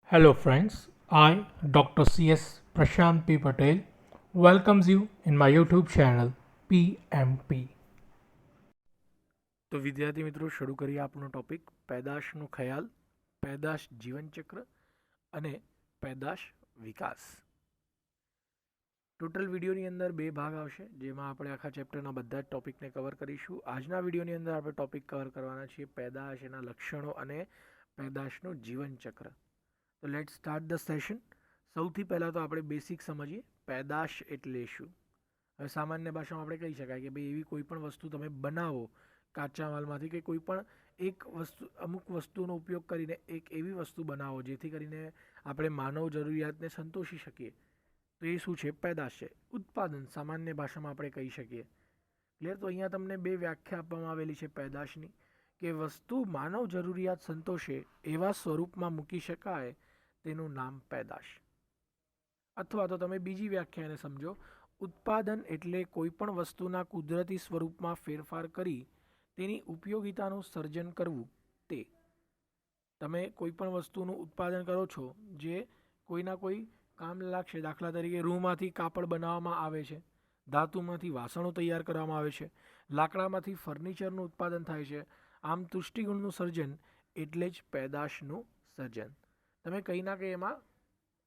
Hello, friends. I, Dr. C.S. Prashant P. Patel, welcomes you in my YouTube channel PMP. તો વિદ્યાર્થી મિત્રો શરૂ કરીએ આપણો ટોપિક પેદાશનો ખ્યાલ, પેદાશ જીવનચક્ર અને પેદાશ વિકાસ. ટોટલ વિડીયોની અંદર બે ભાગ આવશે જેમાં આપણે આખા ચેપ્ટરના બધા જ ટોપિકને કવર કરીશું. આજના વિડીયોની અંદર આપણે ટોપિક કવર કરવાના છીએ પેદાશ, એના લક્ષણો અને પેદાશનું જીવનચક્ર. તો લેટ સ્ટાર્ટ ધ સેશન. સૌથી પહેલાં તો આપણે બેસિક સમજીએ પેદાશ એટલે શું. હવે સામાન્ય ભાષામાં આપણે કહી શકાય કે ભાઈ એવી કોઈ પણ વસ્તુ તમે બનાવો કાચા માલમાંથી, કે કોઈ પણ એક વસ્તુ, અમુક વસ્તુનો ઉપયોગ કરીને એક એવી વસ્તુ બનાવો જેથી કરીને આપણે માનવ જરૂરિયાતને સંતોષી શકીએ, તો એ શું છે? પેદાશ છે. ઉત્પાદન સામાન્ય ભાષામાં આપણે કહી શકીએ. ક્લિયર? તો અહીંયા તમને બે વ્યાખ્યા આપવામાં આવેલી છે પેદાશની, કે વસ્તુ માનવ જરૂરિયાત સંતોષે એવા સ્વરૂપમાં મૂકી શકાય તેનું નામ પેદાશ. અથવા તો તમે બીજી વ્યાખ્યાને સમજો, ઉત્પાદન એટલે કોઈ પણ વસ્તુના કુદરતી સ્વરૂપમાં ફેરફાર કરી તેની ઉપયોગિતાનું સર્જન કરવું. તે તમે કોઈ પણ વસ્તુનું ઉત્પાદન કરો છો જે કોઈના કોઈ કામ લાગશે. દાખલા તરીકે રૂમાંથી કાપડ બનાવવામાં આવે છે, ધાતુમાંથી વાસણો તૈયાર કરવામાં આવે છે, લાકડામાંથી ફર્નિચરનું ઉત્પાદન થાય છે. આમ તુષ્ટિગુણનું સર્જન એટલે જ પેદાશનું સર્જન. તમે કંઈ ના કંઈ એમાં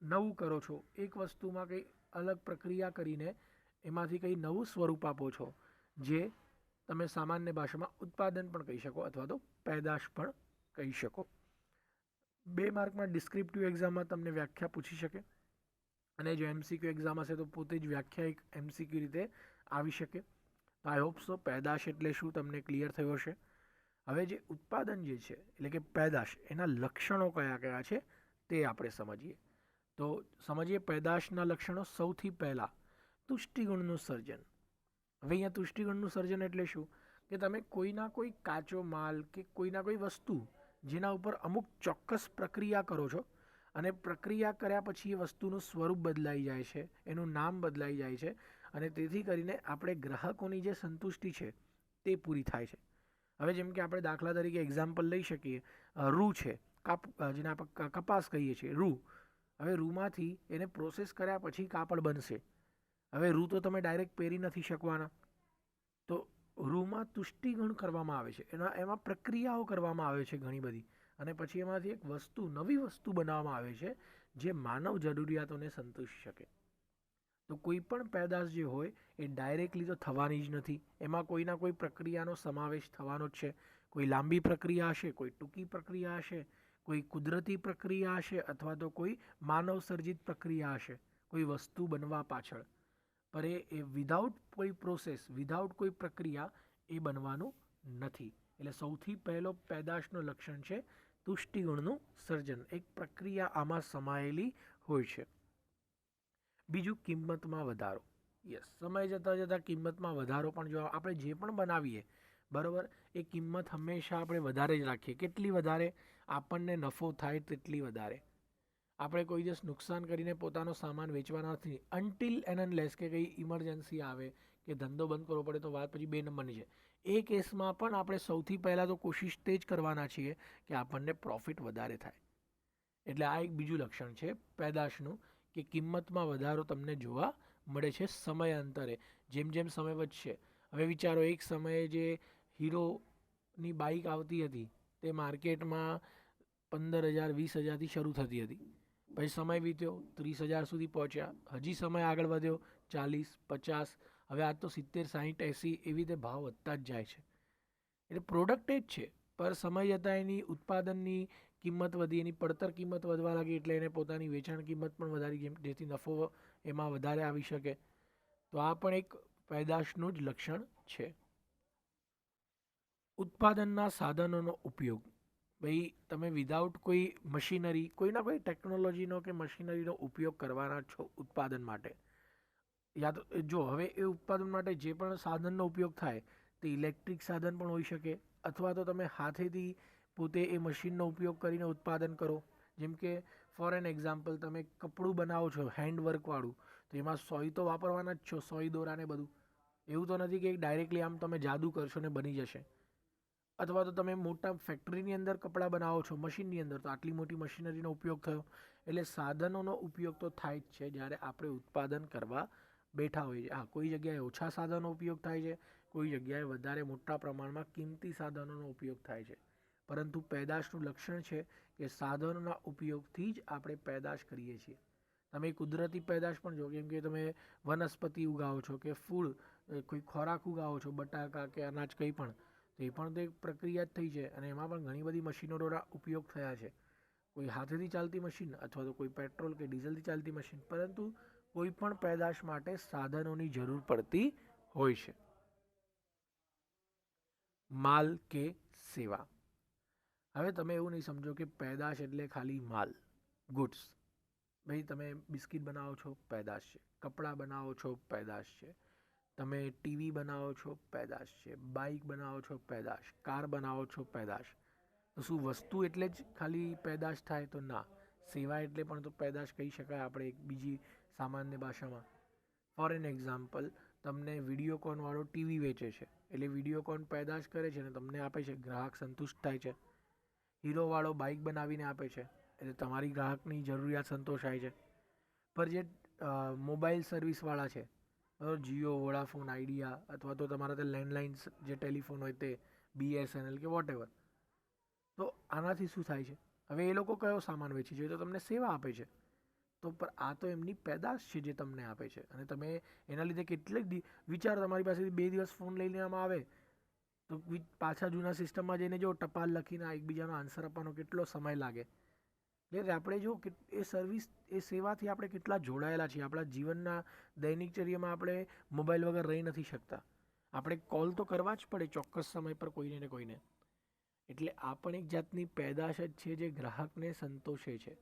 નવું કરો છો, એક વસ્તુમાં કંઈ અલગ પ્રક્રિયા કરીને એમાંથી કંઈ નવું સ્વરૂપ આપો છો, જે તમે સામાન્ય ભાષામાં ઉત્પાદન પણ કહી શકો અથવા તો પેદાશ પણ કહી શકો. 2 માર્કમાં ડિસ્ક્રિપ્ટિવ એક્ઝામમાં તમને વ્યાખ્યા પૂછી શકે, અને જો એમસીક્યુ એક્ઝામ હશે તો પોતે જ વ્યાખ્યા એક એમસીક્યુ રીતે આવી શકે. તો આઈ હોપ સો પેદાશ એટલે શું તમને ક્લિયર થયો હશે. હવે જે ઉત્પાદન જે છે એટલે કે પેદાશ, એના લક્ષણો કયા કયા છે તે આપણે સમજીએ. તો સમજીએ પેદાશના લક્ષણો. સૌથી પહેલાં તુષ્ટિગુણનું સર્જન. હવે અહીંયા તુષ્ટિગુણનું સર્જન એટલે શું? કે તમે કોઈના કોઈ કાચો માલ કે કોઈના કોઈ વસ્તુ જેના ઉપર અમુક ચોક્કસ પ્રક્રિયા કરો છો, અને પ્રક્રિયા કર્યા પછી એ વસ્તુનું સ્વરૂપ બદલાઈ જાય છે, એનું નામ બદલાઈ જાય છે, અને તેથી કરીને આપણે ગ્રાહકોની જે સંતુષ્ટિ છે તે પૂરી થાય છે. હવે જેમ કે આપણે દાખલા તરીકે એક્ઝામ્પલ લઈ શકીએ, રૂ છે, જેને આપણે કપાસ કહીએ છીએ, રૂ. હવે રૂમાંથી એને પ્રોસેસ કર્યા પછી કાપડ બનશે. હવે રૂ તો તમે ડાયરેક્ટ પહેરી નથી શકવાના, તો રૂમાં તુષ્ટિગુણ કરવામાં આવે છે, એમાં પ્રક્રિયાઓ કરવામાં આવે છે ઘણી બધી, અને પછી એમાંથી એક વસ્તુ, નવી વસ્તુ બનાવવામાં આવે છે જે માનવ જરૂરિયાતોને સંતોષી શકે. તો કોઈ પણ પેદાશ જે હોય એ ડાયરેક્ટલી તો થવાની જ નથી, એમાં કોઈના કોઈ પ્રક્રિયાનો સમાવેશ થવાનો જ છે. કોઈ લાંબી પ્રક્રિયા હશે, કોઈ ટૂંકી પ્રક્રિયા હશે, કોઈ કુદરતી પ્રક્રિયા હશે, અથવા તો કોઈ માનવ સર્જિત પ્રક્રિયા હશે કોઈ વસ્તુ બનવા પાછળ. પર એ વિધાઉટ કોઈ પ્રોસેસ, વિધાઉટ કોઈ પ્રક્રિયા એ બનવાનું નથી. એટલે સૌથી પહેલો પેદાશનું લક્ષણ છે તુષ્ટિગુણનું સર્જન. એક પ્રક્રિયા આમાં સમાયેલી હોય છે. બીજું, કિંમતમાં વધારો. યસ, સમય જતાં જતાં કિંમતમાં વધારો પણ જો આપણે જે પણ બનાવીએ, બરાબર, એ કિંમત હંમેશા આપણે વધારે જ રાખીએ. કેટલી વધારે? આપણને નફો થાય તેટલી વધારે. આપણે કોઈ દિવસ નુકસાન કરીને પોતાનો સામાન વેચવાના નથી, અનટિલ એન્ડ અનલેસ કે કંઈ ઇમરજન્સી આવે કે ધંધો બંધ કરવો પડે તો વાત પછી 2 નંબરની છે. એ કેસમાં પણ આપણે સૌથી પહેલાં તો કોશિશ તે જ કરવાના છીએ કે આપણને પ્રોફિટ વધારે થાય. એટલે આ એક બીજું લક્ષણ છે પેદાશનું, કે કિંમતમાં વધારો તમને જોવા મળે છે સમયાંતરે, જેમ જેમ સમય વધશે. હવે વિચારો, એક સમયે જે હીરોની બાઇક આવતી હતી તે માર્કેટમાં 15,000 20,000થી શરૂ થતી હતી. પછી સમય વીત્યો, 30,000 સુધી પહોંચ્યા. હજી સમય આગળ વધ્યો, 40, 50, હવે આજ તો 70, 60, 80 એવી રીતે ભાવ વધતા જ જાય છે. એટલે પ્રોડક્ટ એ જ છે, પર સમય જતાં એની ઉત્પાદનની કિંમત વધી, એની પડતર કિંમત વધવા લાગી, એટલે એને પોતાની વેચાણ કિંમત પણ વધારી, જેથી નફો એમાં વધારે આવી શકે. તો આ પણ એક પેદાશનું જ લક્ષણ છે. ઉત્પાદનના સાધનોનો ઉપયોગ. ભાઈ તમે વિધાઉટ કોઈ મશીનરી, કોઈના કોઈ ટેકનોલોજીનો કે મશીનરીનો ઉપયોગ કરવાના છો ઉત્પાદન માટે. યા તો જો હવે એ ઉત્પાદન માટે જે પણ સાધનનો ઉપયોગ થાય તે ઇલેક્ટ્રિક સાધન પણ હોઈ શકે, અથવા તો તમે હાથેથી પોતે એ મશીનનો ઉપયોગ કરીને ઉત્પાદન કરો. જેમ કે ફોર એન એક્ઝામ્પલ, તમે કપડું બનાવો છો હેન્ડવર્કવાળું, તો એમાં સોય તો વાપરવાના જ છો, સોય દોરાને બધું. એવું તો નથી કે ડાયરેક્ટલી આમ તમે જાદુ કરશો ને બની જશે. અથવા તો તમે મોટા ફેક્ટરીની અંદર કપડાં બનાવો છો, મશીનની અંદર, તો આટલી મોટી મશીનરીનો ઉપયોગ થયો. એટલે સાધનોનો ઉપયોગ તો થાય જ છે જ્યારે આપણે ઉત્પાદન કરવા બેઠા હોઈએ છીએ. હા, કોઈ જગ્યાએ ઓછા સાધનો ઉપયોગ થાય છે, કોઈ જગ્યાએ વધારે મોટા પ્રમાણમાં કિંમતી સાધનોનો ઉપયોગ થાય છે. પરંતુ પેદાશનું લક્ષણ છે કે સાધનોના ઉપયોગથી જ આપણે પેદાશ કરીએ છીએ. તમે કુદરતી પેદાશ પણ જો, કેમ કે તમે વનસ્પતિ ઉગાવો છો કે ફૂલ, કોઈ ખોરાક ઉગાવો છો, બટાકા કે અનાજ કંઈ પણ, તો એ પણ તો એક પ્રક્રિયા જ થઈ છે અને એમાં પણ ઘણી બધી મશીનરીના ઉપયોગ થયા છે. કોઈ હાથેથી ચાલતી મશીન અથવા તો કોઈ પેટ્રોલ કે ડીઝલથી ચાલતી મશીન, પરંતુ કોઈ પણ પેદાશ માટે સાધનોની જરૂર પડતી હોય છે. માલ કે સેવા. હવે તમે એવું નહીં સમજો કે પેદાશ એટલે ખાલી માલ, ગુડ્સ. ભાઈ, તમે બિસ્કિટ બનાવો છો, પેદાશ છે. કપડાં બનાવો છો, પેદાશ છે. તમે ટીવી બનાવો છો, પેદાશ છે. બાઇક બનાવો છો, પેદાશ. કાર બનાવો છો, પેદાશ. તો શું વસ્તુ એટલે જ ખાલી પેદાશ થાય? તો ના. સેવા એટલે પણ તો પેદાશ કહી શકાય આપણે એક બીજી સામાન્ય ભાષામાં. ફોર એન એક્ઝામ્પલ, તમને વિડીયોકોન વાળો ટીવી વેચે છે, એટલે વિડીયોકોન પેદાશ કરે છે ને તમને આપે છે, ગ્રાહક સંતુષ્ટ થાય છે. હીરો વાળો બાઇક બનાવીને આપે છે, એટલે તમારી ગ્રાહકની જરૂરિયાત સંતોષાય છે. પર જે મોબાઈલ સર્વિસવાળા છે, જીઓ, વોડાફોન, આઈડિયા, અથવા તો તમારા તે લેન્ડલાઇન્સ જે ટેલિફોન હોય તે BSNL કે વોટ એવર, તો આનાથી શું થાય છે? હવે એ લોકો કયો સામાન વેચે છે? તો તમને સેવા આપે છે. તો પર આ તો એમની પેદાશ છે જે તમને આપે છે, અને તમે એના લીધે કેટલીક વિચારો, તમારી પાસેથી 2 દિવસ ફોન લઈ લેવામાં આવે તો પાછા જૂના સિસ્ટમમાં જઈને જો ટપાલ લખીને એકબીજાનો આન્સર આપવાનો કેટલો સમય લાગે. એટલે આપણે જો કે એ સર્વિસ, એ સેવાથી આપણે કેટલા જોડાયેલા છીએ. આપણા જીવનના દૈનિકચર્યામાં આપણે મોબાઈલ વગર રહી નથી શકતા. આપણે કોલ તો કરવા જ પડે ચોક્કસ સમય પર કોઈને ને કોઈને. એટલે આ પણ એક જાતની પેદાશ જ છે જે ગ્રાહકને સંતોષે છે.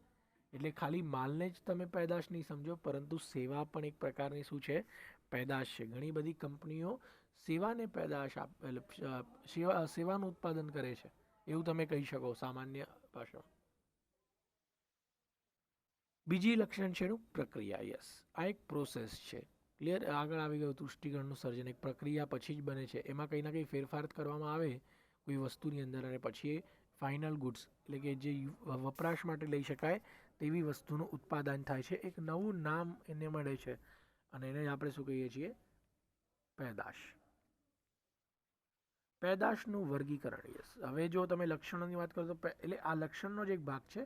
એટલે ખાલી માલને જ તમે પેદાશ નહીં સમજો, પરંતુ સેવા પણ એક પ્રકારની શું છે? પેદાશ છે. ઘણી બધી કંપનીઓ સેવાને પેદાશ સેવાનું ઉત્પાદન કરે છે, એવું તમે કહી શકો સામાન્ય ભાષામાં. બીજી લક્ષણ છે એનું પ્રક્રિયા. યસ, આ એક પ્રોસેસ છે. ક્લિયર? આગળ આવી ગયું તુષ્ટિગણનું સર્જન એક પ્રક્રિયા પછી જ બને છે. એમાં કંઈ ના કંઈ ફેરફાર કરવામાં આવે કોઈ વસ્તુની અંદર, અને પછી એ ફાઇનલ ગુડ્સ એટલે કે જે વપરાશ માટે લઈ શકાય તેવી વસ્તુનું ઉત્પાદન થાય છે. એક નવું નામ એને મળે છે અને એને આપણે શું કહીએ છીએ? પેદાશ. પેદાશનું વર્ગીકરણ. યસ, હવે જો તમે લક્ષણોની વાત કરો તો એટલે આ લક્ષણનો જ એક ભાગ છે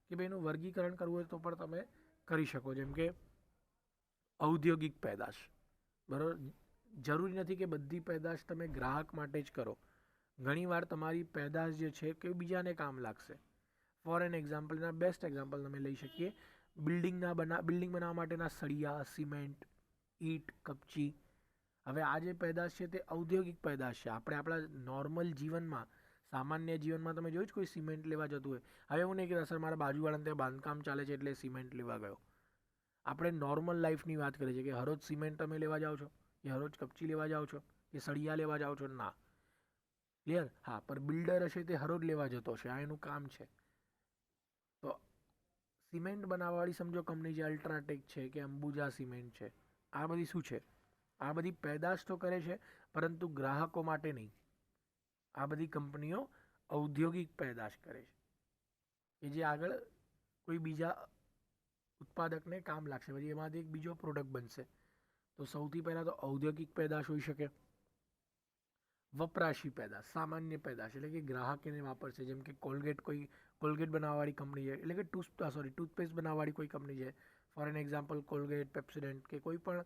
કે ભાઈ એનું વર્ગીકરણ કરવું હોય તો પણ તમે કરી શકો. જેમ કે ઔદ્યોગિક પેદાશ, બરાબર. જરૂરી નથી કે બધી પેદાશ તમે ગ્રાહક માટે જ કરો. ઘણીવાર તમારી પેદાશ જે છે કે બીજાને કામ લાગશે. ફોર એન એક્ઝામ્પલ, એના બેસ્ટ એક્ઝામ્પલ તમે લઈ શકીએ. બિલ્ડિંગ બનાવવા માટેના સળિયા, સિમેન્ટ, ઈંટ, કપચી. હવે આ જે પેદાશ છે તે ઔદ્યોગિક પેદાશ છે. આપણે આપણા નોર્મલ જીવનમાં, સામાન્ય જીવનમાં તમે જોયું જ કોઈ સિમેન્ટ લેવા જતું હોય. હવે એવું નહીં કે સર મારા બાજુવાળાને ત્યાં બાંધકામ ચાલે છે એટલે સિમેન્ટ લેવા ગયો. આપણે નોર્મલ લાઈફની વાત કરીએ છીએ કે હરોજ સિમેન્ટ તમે લેવા જાઓ છો, કે હરોજ કપચી લેવા જાઓ છો, કે સળિયા લેવા જાઓ છો? ના. ક્લિયર? હા, પર બિલ્ડર હશે તે હરોજ લેવા જતો હશે, આ એનું કામ છે. તો સિમેન્ટ બનાવવાવાળી સમજો કંપની જે અલ્ટ્રાટેક છે કે અંબુજા સિમેન્ટ છે, આ બધી શું છે? આ બધી પેદાશ તો કરે છે, પરંતુ ગ્રાહકો માટે નહીં. આ બધી કંપનીઓ ઔદ્યોગિક પેદાશ કરે છે કે જે આગળ કોઈ બીજા ઉત્પાદકને કામ લાગશે, પછી એમાંથી એક બીજો પ્રોડક્ટ બનશે. તો સૌથી પહેલાં તો ઔદ્યોગિક પેદાશ હોઈ શકે. વપરાશી પેદાશ, સામાન્ય પેદાશ એટલે કે ગ્રાહક એને વાપરશે. જેમ કે કોલગેટ બનાવવાવાળી કંપની છે, એટલે કે ટૂથપેસ્ટ બનાવવાવાળી કોઈ કંપની છે. ફોર એન એક્ઝામ્પલ કોલગેટ, પેપ્સોડન્ટ કે કોઈ પણ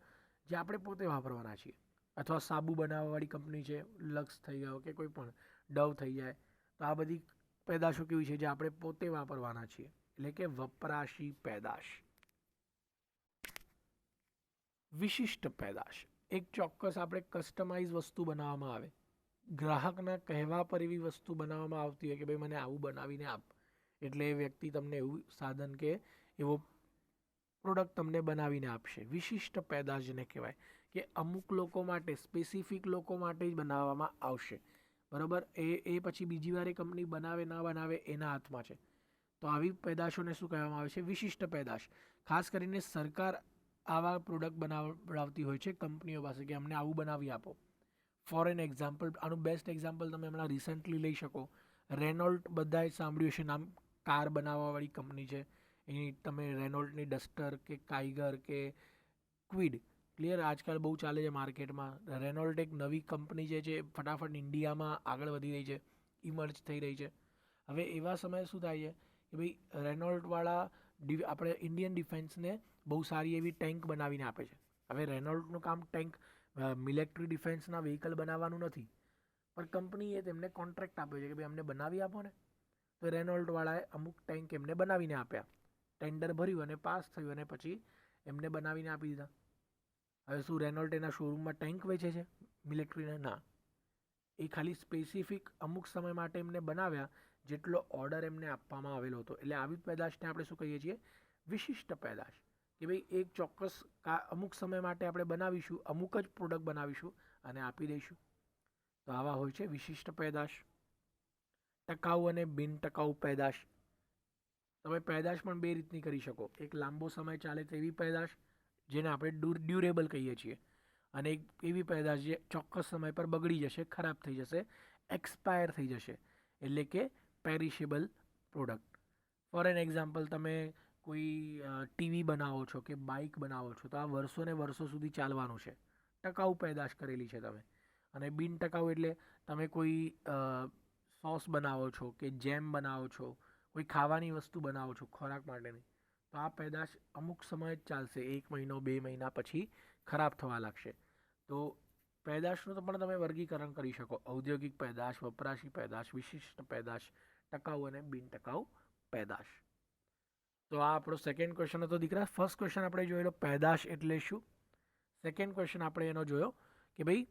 જે આપણે પોતે વાપરવાના છીએ. અથવા સાબુ બનાવવાવાળી કંપની છે, લક્સ થઈ ગયો કે કોઈ પણ ડવ થઈ જાય. તો આ બધી પેદાશો કેવી છે? જે આપણે પોતે વાપરવાના છીએ, એટલે કે વપરાશી પેદાશ. વિશિષ્ટ પેદાશ, એક ચોક્કસ આપણે કસ્ટમાઇઝ વસ્તુ બનાવવામાં આવે, ગ્રાહકના કહેવા પર એવી વસ્તુ બનાવવામાં આવતી હોય કે ભાઈ મને આવું બનાવીને આપ, એટલે એ વ્યક્તિ તમને એવું સાધન કે એવો પ્રોડક્ટ તમને બનાવીને આપશે. વિશિષ્ટ પેદાશ જેને કહેવાય કે અમુક લોકો માટે, સ્પેસિફિક લોકો માટે જ બનાવવામાં આવશે, બરાબર. એ પછી બીજી વાર એ કંપની બનાવે ના બનાવે એના હાથમાં છે. તો આવી પેદાશોને શું કહેવામાં આવે છે? વિશિષ્ટ પેદાશ. ખાસ કરીને સરકાર આવા પ્રોડક્ટ બનાવડાવતી હોય છે કંપનીઓ પાસે કે અમને આવું બનાવી આપો. ફોર એન એક્ઝામ્પલ, આનું બેસ્ટ એક્ઝામ્પલ તમે હમણાં રિસન્ટલી લઈ શકો. રેનોલ્ટ બધાએ સાંભળ્યું છે નામ, કાર બનાવવાવાળી કંપની છે. એની તમે રેનોલ્ટની ડસ્ટર કે કાઈગર કે ક્વિડ, ક્લિયર, આજકાલ બહુ ચાલે છે માર્કેટમાં. રેનોલ્ટ એક નવી કંપની જે ફટાફટ ઇન્ડિયામાં આગળ વધી રહી છે, ઇમર્જ થઈ રહી છે. હવે એવા સમયે શું થાય છે કે ભાઈ રેનોલ્ટવાળા આપણે ઇન્ડિયન ડિફેન્સને બહુ સારી એવી ટેન્ક બનાવીને આપે છે. હવે રેનોલ્ટનું કામ ટેન્ક મિલિટરી ડિફેન્સના વ્હીકલ બનાવવાનું નથી, પણ કંપનીએ તેમને કોન્ટ્રાક્ટ આપ્યો છે કે ભાઈ અમને બનાવી આપો ને. તો રેનોલ્ટવાળાએ અમુક ટેન્ક એમને બનાવીને આપ્યા, ટેન્ડર ભર્યું અને પાસ થયું, અને પછી એમને બનાવીને આપી દીધા. હવે શું રેનોલ્ટ એના શોરૂમમાં ટેન્ક વેચે છે મિલિટરીને? ના, એ ખાલી સ્પેસિફિક અમુક સમય માટે એમને બનાવ્યા જેટલો ઓર્ડર એમને આપવામાં આવેલો હતો. એટલે આવી પેદાશને આપણે શું કહીએ છીએ? વિશિષ્ટ પેદાશ. કે ભાઈ એક ચોક્કસ અમુક સમય માટે આપણે બનાવીશું, અમુક જ પ્રોડક્ટ બનાવીશું અને આપી દઈશું. તો આવા હોય છે વિશિષ્ટ પેદાશ. ટકાઉ અને બિન ટકાઉ પેદાશ. તમે પેદાશ પણ બે રીતની કરી શકો. એક લાંબો સમય ચાલે તેવી પેદાશ, જેને આપણે ડ્યુરેબલ કહીએ છીએ, અને એક એવી પેદાશ જે ચોક્કસ સમય પર બગડી જશે, ખરાબ થઈ જશે, એક્સપાયર થઈ જશે, એટલે કે perishable product. Four an example, તમે કોઈ ટીવી બનાવો છો કે બાઇક બનાવો છો, તો આ વર્ષો ને વર્ષો સુધી ચાલવાનું છે, ટકાઉ પેદાશ કરેલી છે તમે. અને બિન ટકાઉ એટલે તમે કોઈ સોસ બનાવો છો કે જેમ બનાવો છો, કોઈ ખાવાની વસ્તુ બનાવો છો ખોરાક માટેની, તો આ પેદાશ અમુક સમય જ ચાલશે, 1 મહિનો 2 મહિના પછી ખરાબ થવા લાગશે. તો પેદાશનું તો પણ તમે વર્ગીકરણ કરી શકો: ઔદ્યોગિક પેદાશ, વપરાશી પેદાશ, વિશિષ્ટ પેદાશ, ટકાઉ અને બિન ટકાઉ પેદાશ. તો આ આપણો સેકન્ડ ક્વેશ્ચન હતો દીકરા. ફર્સ્ટ ક્વેશ્ચન આપણે જોયેલો પેદાશ એટલે શું. સેકન્ડ ક્વેશ્ચન આપણે એનો જોયો કે ભાઈ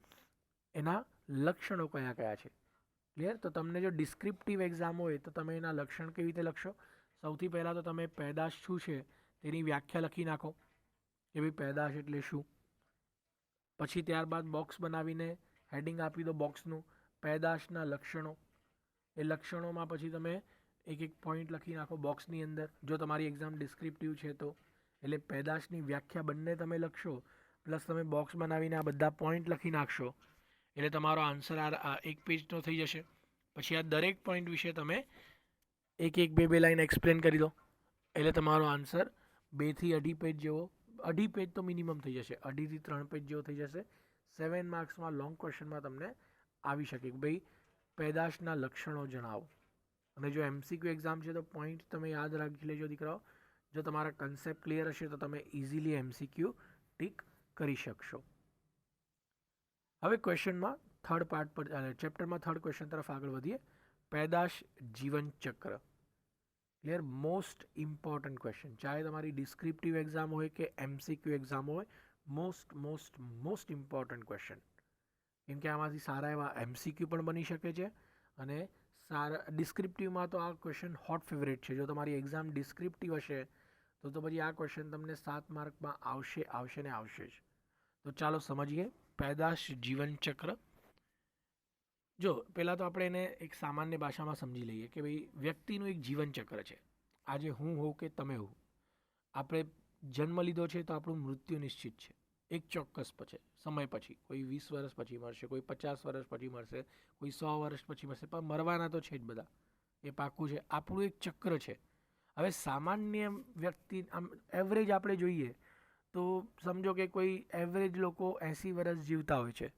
એના લક્ષણો કયા કયા છે. ક્લિયર? તો તમને જો ડિસ્ક્રિપ્ટિવ એક્ઝામ હોય તો તમે એના લક્ષણ કેવી રીતે લખશો? સૌથી પહેલાં તો તમે પેદાશ શું છે તેની વ્યાખ્યા લખી નાખો કે ભાઈ પેદાશ એટલે શું. પછી ત્યારબાદ બોક્સ બનાવીને હેડિંગ આપી દો બોક્સનું, પેદાશના લક્ષણો. એ લક્ષણોમાં પછી તમે એક એક પોઈન્ટ લખી નાખો બોક્સની અંદર, જો તમારી એક્ઝામ ડિસ્ક્રિપ્ટિવ છે તો. એટલે પેદાશની વ્યાખ્યા બંને તમે લખશો, પ્લસ તમે બોક્સ બનાવીને આ બધા પોઈન્ટ લખી નાખશો, એટલે તમારો આન્સર આ એક પેજનો થઈ જશે. પછી આ દરેક પોઈન્ટ વિશે તમે એક એક બે લાઈન એક્સપ્લેન કરી દો, એટલે તમારો આન્સર 2 થી 2.5 પેજ જેવો, 2.5 પેજ તો મિનિમમ થઈ જશે, 2.5 થી 3 પેજ જેવો થઈ જશે. 7 માર્ક્સમાં લોંગ ક્વેશ્ચનમાં તમને આવી શકે કે ભાઈ પેદાશના લક્ષણો જણાવો. અને જો MCQ એક્ઝામ છે તો પોઈન્ટ તમે યાદ રાખી લેજો દીકરાઓ. જો તમારા કન્સેપ્ટ ક્લિયર હશે તો તમે ઇઝીલી MCQ ટીક કરી શકશો. હવે ક્વેશ્ચનમાં થર્ડ પાર્ટ પર, ચેપ્ટરમાં થર્ડ ક્વેશ્ચન તરફ આગળ વધીએ. પેદાશ જીવન ચક્ર. ક્લિયર? મોસ્ટ ઇમ્પોર્ટન્ટ ક્વેશ્ચન, ચાહે તમારી ડિસ્ક્રિપ્ટિવ એક્ઝામ હોય કે MCQ એક્ઝામ હોય, most most most important question. કેમ કે આમાંથી સારા એવા MCQ પણ બની શકે છે, અને સારા ડિસ્ક્રિપ્ટિવમાં તો આ ક્વેશ્ચન હોટ ફેવરેટ છે. જો તમારી એક્ઝામ ડિસ્ક્રિપ્ટિવ હશે તો પછી આ ક્વેશ્ચન તમને 7 માર્કમાં આવશે ને આવશે જ. તો ચાલો સમજીએ પેદાશ જીવન ચક્ર. જો પહેલાં તો આપણે એને એક સામાન્ય ભાષામાં સમજી લઈએ કે ભાઈ વ્યક્તિનું એક જીવન ચક્ર છે. આજે હું હોઉં કે તમે હો, આપણે જન્મ લીધો છે તો આપણું મૃત્યુ નિશ્ચિત છે એક ચોક્કસ સમય પછી. કોઈ 20 વર્ષ પછી મરશે, કોઈ 50 વર્ષ પછી મરશે, કોઈ 100 વર્ષ પછી મરશે, પણ મરવાના તો છે જ બધા, એ પાક્કું છે. આપણું એક ચક્ર છે. હવે સામાન્ય વ્યક્તિ, આમ એવરેજ આપણે જોઈએ તો સમજો કે કોઈ એવરેજ લોકો 80 વર્ષ જીવતા હોય છે.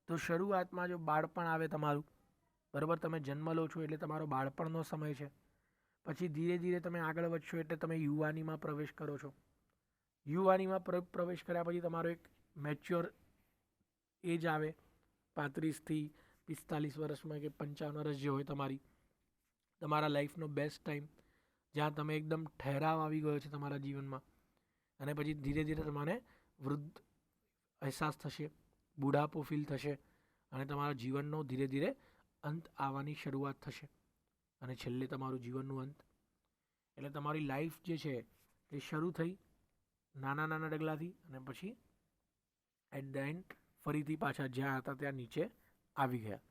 તો શરૂઆતમાં જો બાળપણ આવે તમારું, બરાબર, તમે જન્મ લો છો એટલે તમારો બાળપણનો સમય છે. પછી ધીરે ધીરે તમે આગળ વધશો એટલે તમે યુવાનીમાં પ્રવેશ કરો છો. યુવાનીમાં પ્રવેશ કર્યા પછી તમારો એક મેચ્યોર એજ આવે, 35 થી 45 વર્ષમાં કે 55 વર્ષ જે હોય તમારા લાઈફનો બેસ્ટ ટાઈમ, જ્યાં તમે એકદમ ઠહેરાવ આવી ગયો છે તમારા જીવનમાં. અને પછી ધીરે ધીરે તમારે વૃદ્ધ અહેસાસ થશે, બુઢાપો ફીલ થશે, અને તમારા જીવનનો ધીરે ધીરે અંત આવવાની શરૂઆત થશે, અને છેલ્લે તમારું જીવનનું અંત. એટલે તમારી લાઈફ જે છે એ શરૂ થઈ નાના નાના ડગલાથી, અને પછી એટ ધ એન્ડ ફરીથી પાછા જ્યાં હતા ત્યાં નીચે આવી ગયા.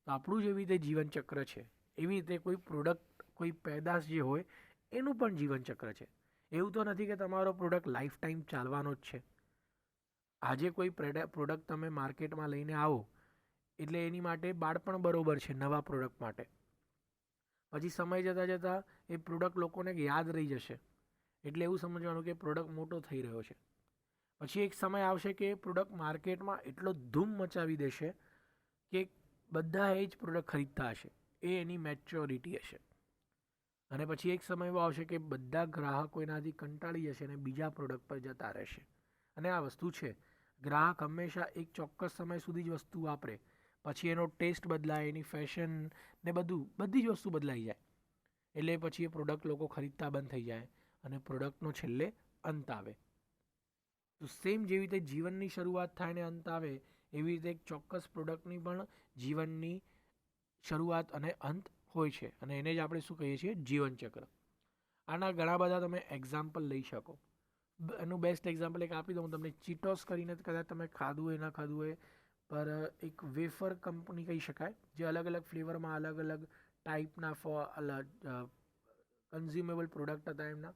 તો આપણું જેવી રીતે જીવનચક્ર છે, એવી રીતે કોઈ પ્રોડક્ટ, કોઈ પેદાશ જે હોય એનું પણ જીવનચક્ર છે. એવું તો નથી કે તમારો પ્રોડક્ટ લાઈફ ટાઈમ ચાલવાનો જ છે. આજે કોઈ પ્રોડક્ટ તમે માર્કેટમાં લઈને આવો, એટલે એની માટે બાળપણ બરોબર છે નવા પ્રોડક્ટ માટે. પછી સમય જતાં જતાં એ પ્રોડક્ટ લોકોને યાદ રહી જશે, એટલે એવું સમજવાનું કે પ્રોડક્ટ મોટો થઈ રહ્યો છે. પછી એક સમય આવશે કે પ્રોડક્ટ માર્કેટમાં એટલો ધૂમ મચાવી દેશે કે બધા એ જ પ્રોડક્ટ ખરીદતા હશે. એ એની મેચ્યોરિટી હશે. અને પછી એક સમય એવો આવશે કે બધા ગ્રાહકો એનાથી કંટાળી જશે અને બીજા પ્રોડક્ટ પર જતા રહેશે. અને આ વસ્તુ છે, ગ્રાહક હંમેશા એક ચોક્કસ સમય સુધી જ વસ્તુ વાપરે, પછી એનો ટેસ્ટ બદલાય, એની ફેશન ને બધી જ વસ્તુ બદલાઈ જાય. એટલે પછી એ પ્રોડક્ટ લોકો ખરીદતા બંધ થઈ જાય અને પ્રોડક્ટનો છેલ્લે અંત આવે. તો સેમ જેવી રીતે જીવનની શરૂઆત થાય ને અંત આવે, એવી રીતે એક ચોક્કસ પ્રોડક્ટની પણ જીવનની શરૂઆત અને અંત હોય છે. અને એને જ આપણે શું કહીએ છીએ? જીવનચક્ર. આના ઘણા બધા તમે એક્ઝામ્પલ લઈ શકો. એનું બેસ્ટ એક્ઝામ્પલ એક આપી દઉં તમને. ચીટોસ કરીને કદાચ તમે ખાધું હોય, ના ખાધું હોય, પર એક વેફર કંપની કહી શકાય, જે અલગ અલગ ફ્લેવરમાં અલગ અલગ ટાઈપના કન્ઝ્યુમેબલ પ્રોડક્ટ હતા એમના.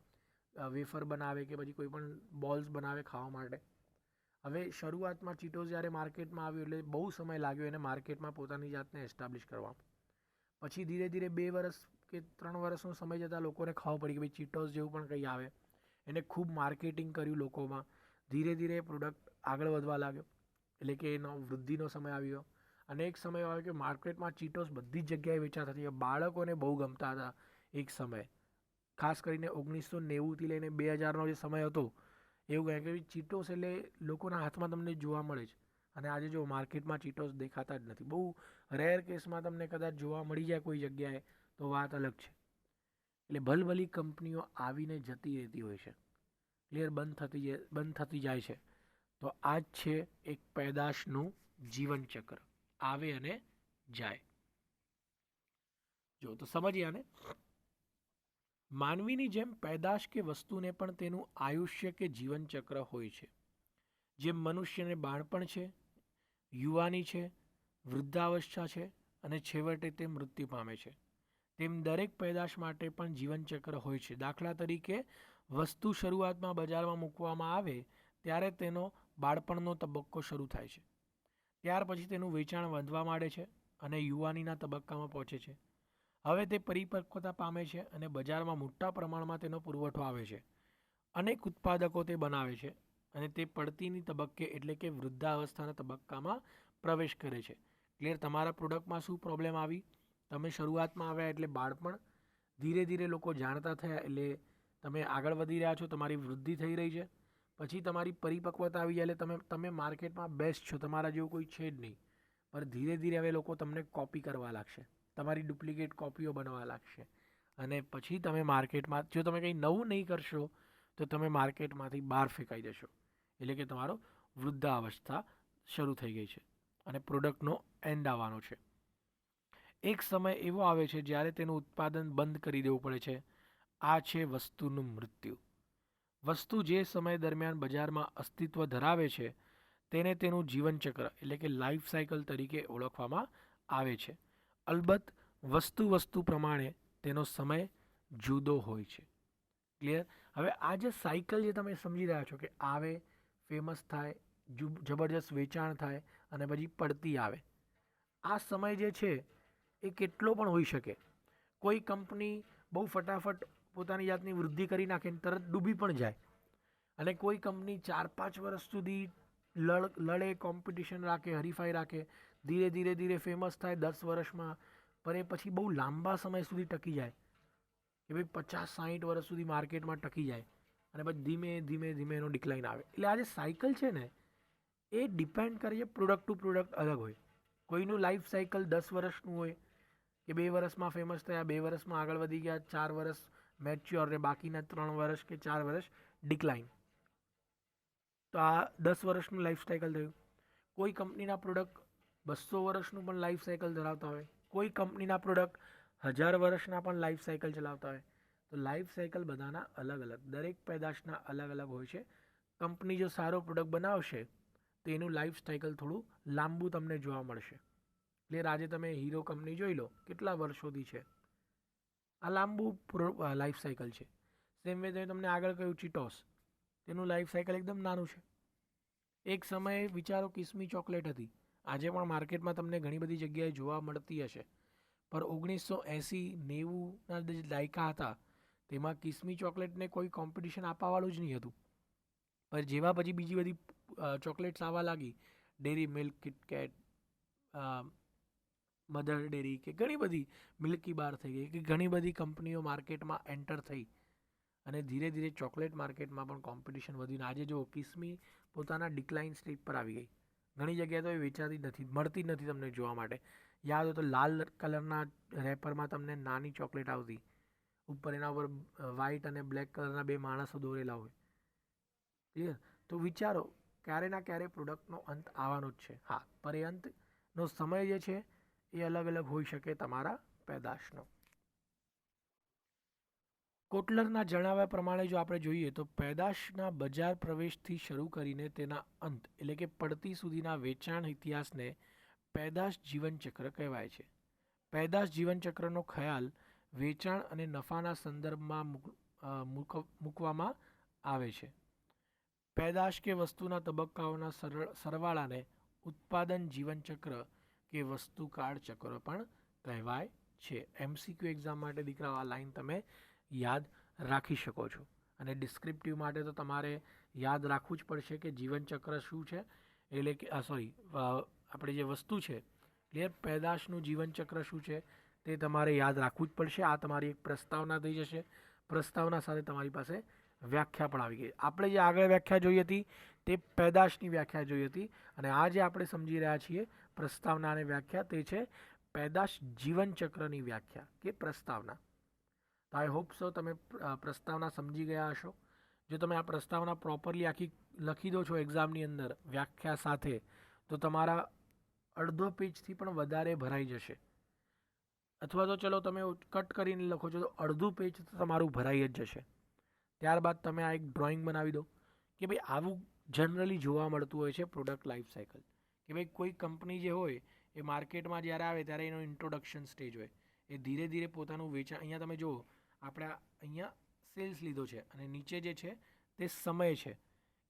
વેફર બનાવે કે પછી કોઈ પણ બોલ્સ બનાવે ખાવા માટે. હવે શરૂઆતમાં ચીટોસ જ્યારે માર્કેટમાં આવ્યું એટલે બહુ સમય લાગ્યો એને માર્કેટમાં પોતાની જાતને એસ્ટાબ્લિશ કરવામાં. પછી ધીરે ધીરે 2 વર્ષ કે 3 વર્ષનો સમય જતાં લોકોને ખબર પડી કે ભાઈ ચીટોસ જેવું પણ કંઈ આવે. એને ખૂબ માર્કેટિંગ કર્યું લોકોમાં. ધીરે ધીરે પ્રોડક્ટ આગળ વધવા લાગ્યો, એટલે કે એનો વૃદ્ધિનો સમય આવ્યો. અને એક સમય આવ્યો કે માર્કેટમાં ચીટોસ બધી જ જગ્યાએ વેચાતા થઈ ગયા. બાળકોને બહુ ગમતા હતા એક સમય. ખાસ કરીને 1990થી લઈને 2000નો જે સમય હતો, એવું કહે કે ચીટોસ એટલે લોકોના હાથમાં તમને જોવા મળે છે. અને આજે જો માર્કેટમાં ચીટોસ દેખાતા જ નથી. બહુ રેર કેસમાં તમને કદાચ જોવા મળી જાય કોઈ જગ્યાએ, તો વાત અલગ છે. એટલે ભલભલી કંપનીઓ આવીને જતી રહેતી હોય છે, ક્લિયર, બંધ થતી જાય છે. તો આ જ છે એક પેદાશનું જીવનચક્ર, આવે અને જાય. જો તો સમજીએ આને. માનવીની જેમ પેદાશ કે વસ્તુને પણ તેનું આયુષ્ય કે જીવનચક્ર હોય છે. જેમ મનુષ્યને બાળપણ છે, યુવાની છે, વૃદ્ધાવસ્થા છે અને છેવટે તે મૃત્યુ પામે છે, તેમ દરેક પેદાશ માટે પણ જીવનચક્ર હોય છે. દાખલા તરીકે, વસ્તુ શરૂઆતમાં બજારમાં મૂકવામાં આવે ત્યારે તેનો બાળપણનો તબક્કો શરૂ થાય છે. ત્યાર પછી તેનું વેચાણ વધવા માંડે છે અને યુવાનીના તબક્કામાં પહોંચે છે. હવે તે પરિપક્વતા પામે છે અને બજારમાં મોટા પ્રમાણમાં તેનો પુરવઠો આવે છે. અનેક ઉત્પાદકો તે બનાવે છે અને તે પડતીની તબક્કે એટલે કે વૃદ્ધાવસ્થાના તબક્કામાં પ્રવેશ કરે છે. ક્લિયર? તમારા પ્રોડક્ટમાં શું પ્રોબ્લેમ આવી? તમે શરૂઆતમાં આવ્યા એટલે બાળપણ, ધીરે ધીરે લોકો જાણતા થયા એટલે તમે આગળ વધી રહ્યા છો, તમારી વૃદ્ધિ થઈ રહી છે. પછી તમારી પરિપક્વતા આવી જાય એટલે તમે માર્કેટમાં બેસ્ટ છો, તમારા જેવું કોઈ છે જ નહીં. પણ ધીરે ધીરે હવે લોકો તમને કોપી કરવા લાગશે, તમારી ડુપ્લિકેટ કોપીઓ બનવા લાગશે. અને પછી તમે માર્કેટમાં, જો તમે કંઈ નવું નહીં કરશો તો તમે માર્કેટમાંથી બહાર ફેંકાઈ જશો. એટલે કે તમારો વૃદ્ધાવસ્થા શરૂ થઈ ગઈ છે અને પ્રોડક્ટનો એન્ડ આવવાનો છે. એક સમય એવો આવે છે જ્યારે તેનું ઉત્પાદન બંધ કરી દેવું પડે છે. આ છે વસ્તુનું મૃત્યુ. વસ્તુ જે સમય દરમિયાન બજારમાં અસ્તિત્વ ધરાવે છે તેને તેનું જીવનચક્ર એટલે કે લાઈફ સાયકલ તરીકે ઓળખવામાં આવે છે. અલબત્ત વસ્તુ પ્રમાણે તેનો સમય જુદો હોય છે. ક્લિયર? હવે આ જે સાયકલ જે તમે સમજી રહ્યા છો કે આવે, ફેમસ થાય, જબરજસ્ત વેચાણ થાય અને પછી પડતી આવે, આ સમય જે છે એ કેટલો પણ હોઈ શકે. કોઈ કંપની બહુ ફટાફટ પોતાની જાતની વૃદ્ધિ કરી નાખે ને તરત ડૂબી પણ જાય. અને કોઈ કંપની 4-5 વર્ષ સુધી લડે, કોમ્પિટિશન રાખે, હરીફાઈ રાખે, ધીરે ધીરે ફેમસ થાય 10 વર્ષમાં, પર એ પછી બહુ લાંબા સમય સુધી ટકી જાય કે ભાઈ 50-60 વર્ષ સુધી માર્કેટમાં ટકી જાય અને પછી ધીમે એનો ડિક્લાઇન આવે. એટલે આ જે સાયકલ છે ને, એ ડિપેન્ડ કરે છે, પ્રોડક્ટ ટુ પ્રોડક્ટ અલગ હોય. કોઈનું લાઈફ સાયકલ 10 વર્ષનું હોય કે 2 વર્ષમાં ફેમસ થયા, 2 વર્ષમાં આગળ વધી ગયા, 4 વર્ષ મેચ્યોર ને બાકીના 3 વર્ષ કે 4 વર્ષ ડિક્લાઇન. તો આ 10 વર્ષનું લાઈફ સાયકલ થયું. કોઈ કંપનીના પ્રોડક્ટ 200 વર્ષનું પણ લાઈફ સાયકલ ધરાવતા હોય, કોઈ કંપનીના પ્રોડક્ટ 1000 વર્ષના પણ લાઈફ સાયકલ ચલાવતા હોય. તો લાઈફ સાયકલ બધાના અલગ અલગ, દરેક પેદાશના અલગ અલગ હોય છે. કંપની જો સારો પ્રોડક્ટ બનાવશે તો એનું લાઈફ સાયકલ થોડું લાંબુ તમને જોવા મળશે. ક્લિયર? આજે તમે હીરો કંપની જોઈ લો, કેટલા વર્ષોથી છે, આ લાંબુ લાઈફ સાયકલ છે. સેમ વે તમને આગળ કહ્યું ચીટોસ, તેનું લાઈફ સાયકલ એકદમ નાનું છે. એક સમયે વિચારો કિસ્મી ચોકલેટ હતી, આજે પણ માર્કેટમાં તમને ઘણી બધી જગ્યાએ જોવા મળતી હશે. પર 1980-90ના જે દાયકા હતા તેમાં કિસમી ચોકલેટને કોઈ કોમ્પિટિશન આપવાવાળું જ નહીં હતું. પણ જેવા પછી બીજી બધી ચોકલેટ્સ આવવા લાગી, dairy milk, KitKat, mother dairy કે ઘણી બધી મિલ્કી બાર થઈ ગઈ કે ઘણી બધી કંપનીઓ માર્કેટમાં એન્ટર થઈ અને ધીરે ધીરે ચોકલેટ માર્કેટમાં પણ કોમ્પિટિશન વધ્યું. આજે જો કિસમી પોતાના ડિક્લાઇન સ્ટેજ પર આવી ગઈ. ઘણી જગ્યાએ તો એ વેચાતી નથી, મળતી જ નથી તમને જોવા માટે. યાદ હોય તો લાલ કલરના રેપરમાં તમને નાની ચોકલેટ આવતી, ઉપર એના ઉપર વ્હાઇટ અને બ્લેક કલરના બે માણસો દોરેલા હોય. ક્લિયર? તો વિચારો ક્યારે ના ક્યારે પ્રોડક્ટનો અંત આવવાનો જ છે. હા, પર એ અંતનો સમય જે છે એ અલગ અલગ હોઈ શકે તમારા પેદાશનો. કોટલરના જણાવ્યા પ્રમાણે જો આપણે જોઈએ તો પેદાશના બજાર પ્રવેશથી શરૂ કરીને તેના અંત એટલે કે પડતી સુધીના વેચાણ ઇતિહાસને પેદાશ જીવનચક્ર કહેવાય છે. પેદાશ જીવનચક્રનો ખ્યાલ વેચાણ અને નફાના સંદર્ભમાં મૂકવામાં આવે છે. પેદાશ કે વસ્તુના તબક્કાઓના સરવાળાને ઉત્પાદન જીવનચક્ર કે વસ્તુકાળ ચક્ર પણ કહેવાય છે. MCQ એક્ઝામ માટે દીકરાઓ આ લાઈન તમે યાદ રાખી શકો છો. અને ડિસ્ક્રિપ્ટિવ માટે તો તમારે યાદ રાખવું જ પડશે કે જીવનચક્ર શું છે, એટલે કે આપણે જે વસ્તુ છે ક્લિયર, પેદાશનું જીવનચક્ર શું છે તે તમારે યાદ રાખવું જ પડશે. આ તમારી એક પ્રસ્તાવના થઈ જશે. પ્રસ્તાવના સાથે તમારી પાસે વ્યાખ્યા પણ આવી ગઈ. આપણે જે આગળ વ્યાખ્યા જોઈ હતી તે પેદાશની વ્યાખ્યા જોઈ હતી અને આ જે આપણે સમજી રહ્યા છીએ પ્રસ્તાવના અને વ્યાખ્યા તે છે પેદાશ જીવનચક્રની વ્યાખ્યા કે પ્રસ્તાવના. તો આઈ હોપ સો તમે પ્રસ્તાવના સમજી ગયા હશો. જો તમે આ પ્રસ્તાવના પ્રોપરલી આખી લખી દો છો એક્ઝામની અંદર વ્યાખ્યા સાથે તો તમારા અડધો પેજથી પણ વધારે ભરાઈ જશે. અથવા તો ચલો તમે કટ કરીને લખો છો તો અડધું પેજ તો તમારું ભરાઈ જ જશે. ત્યારબાદ તમે આ એક ડ્રોઈંગ બનાવી દો કે ભાઈ આવું જનરલી જોવા મળતું હોય છે પ્રોડક્ટ લાઈફ સાયકલ. કે ભાઈ કોઈ કંપની જે હોય એ માર્કેટમાં જ્યારે આવે ત્યારે એનો ઇન્ટ્રોડક્શન સ્ટેજ હોય. એ ધીરે ધીરે પોતાનું વેચાણ, અહીંયા તમે જુઓ આપણે અહીંયા સેલ્સ લીધો છે અને નીચે જે છે તે સમય છે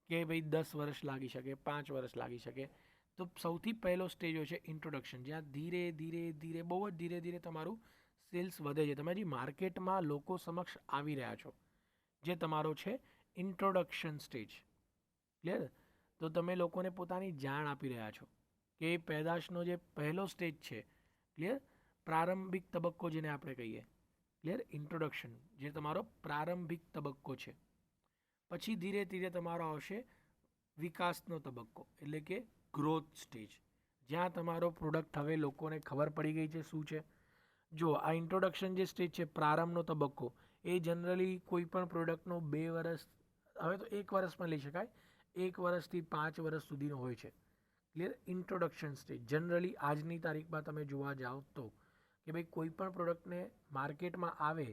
કે ભાઈ 10 વર્ષ લાગી શકે, 5 વર્ષ લાગી શકે. તો સૌથી પહેલો સ્ટેજ હોય છે ઇન્ટ્રોડક્શન, જ્યાં ધીરે ધીરે ધીરે બહુ જ ધીરે ધીરે તમારું સેલ્સ વધે છે. તમે જે માર્કેટમાં લોકો સમક્ષ આવી રહ્યા છો જે તમારો છે ઇન્ટ્રોડક્શન સ્ટેજ. ક્લિયર? તો તમે લોકોને પોતાની જાણ આપી રહ્યા છો કે એ પેદાશનો જે પહેલો સ્ટેજ છે, ક્લિયર, પ્રારંભિક તબક્કો જેને આપણે કહીએ, ક્લિયર, ઇન્ટ્રોડક્શન જે તમારો પ્રારંભિક તબક્કો છે. પછી ધીરે ધીરે તમારો આવશે વિકાસનો તબક્કો એટલે કે ગ્રોથ સ્ટેજ, જ્યાં તમારો પ્રોડક્ટ હવે લોકોને ખબર પડી ગઈ છે શું છે. જો આ ઇન્ટ્રોડક્શન જે સ્ટેજ છે પ્રારંભનો તબક્કો એ જનરલી કોઈ પણ પ્રોડક્ટનો 2 વર્ષ, હવે તો 1 વર્ષ પણ લઈ શકાય, 1 વર્ષથી 5 વર્ષ સુધીનો હોય છે. ક્લિયર? ઇન્ટ્રોડક્શન સ્ટેજ જનરલી આજની તારીખમાં તમે જોવા જાઓ તો કે ભાઈ કોઈ પણ પ્રોડક્ટને માર્કેટમાં આવે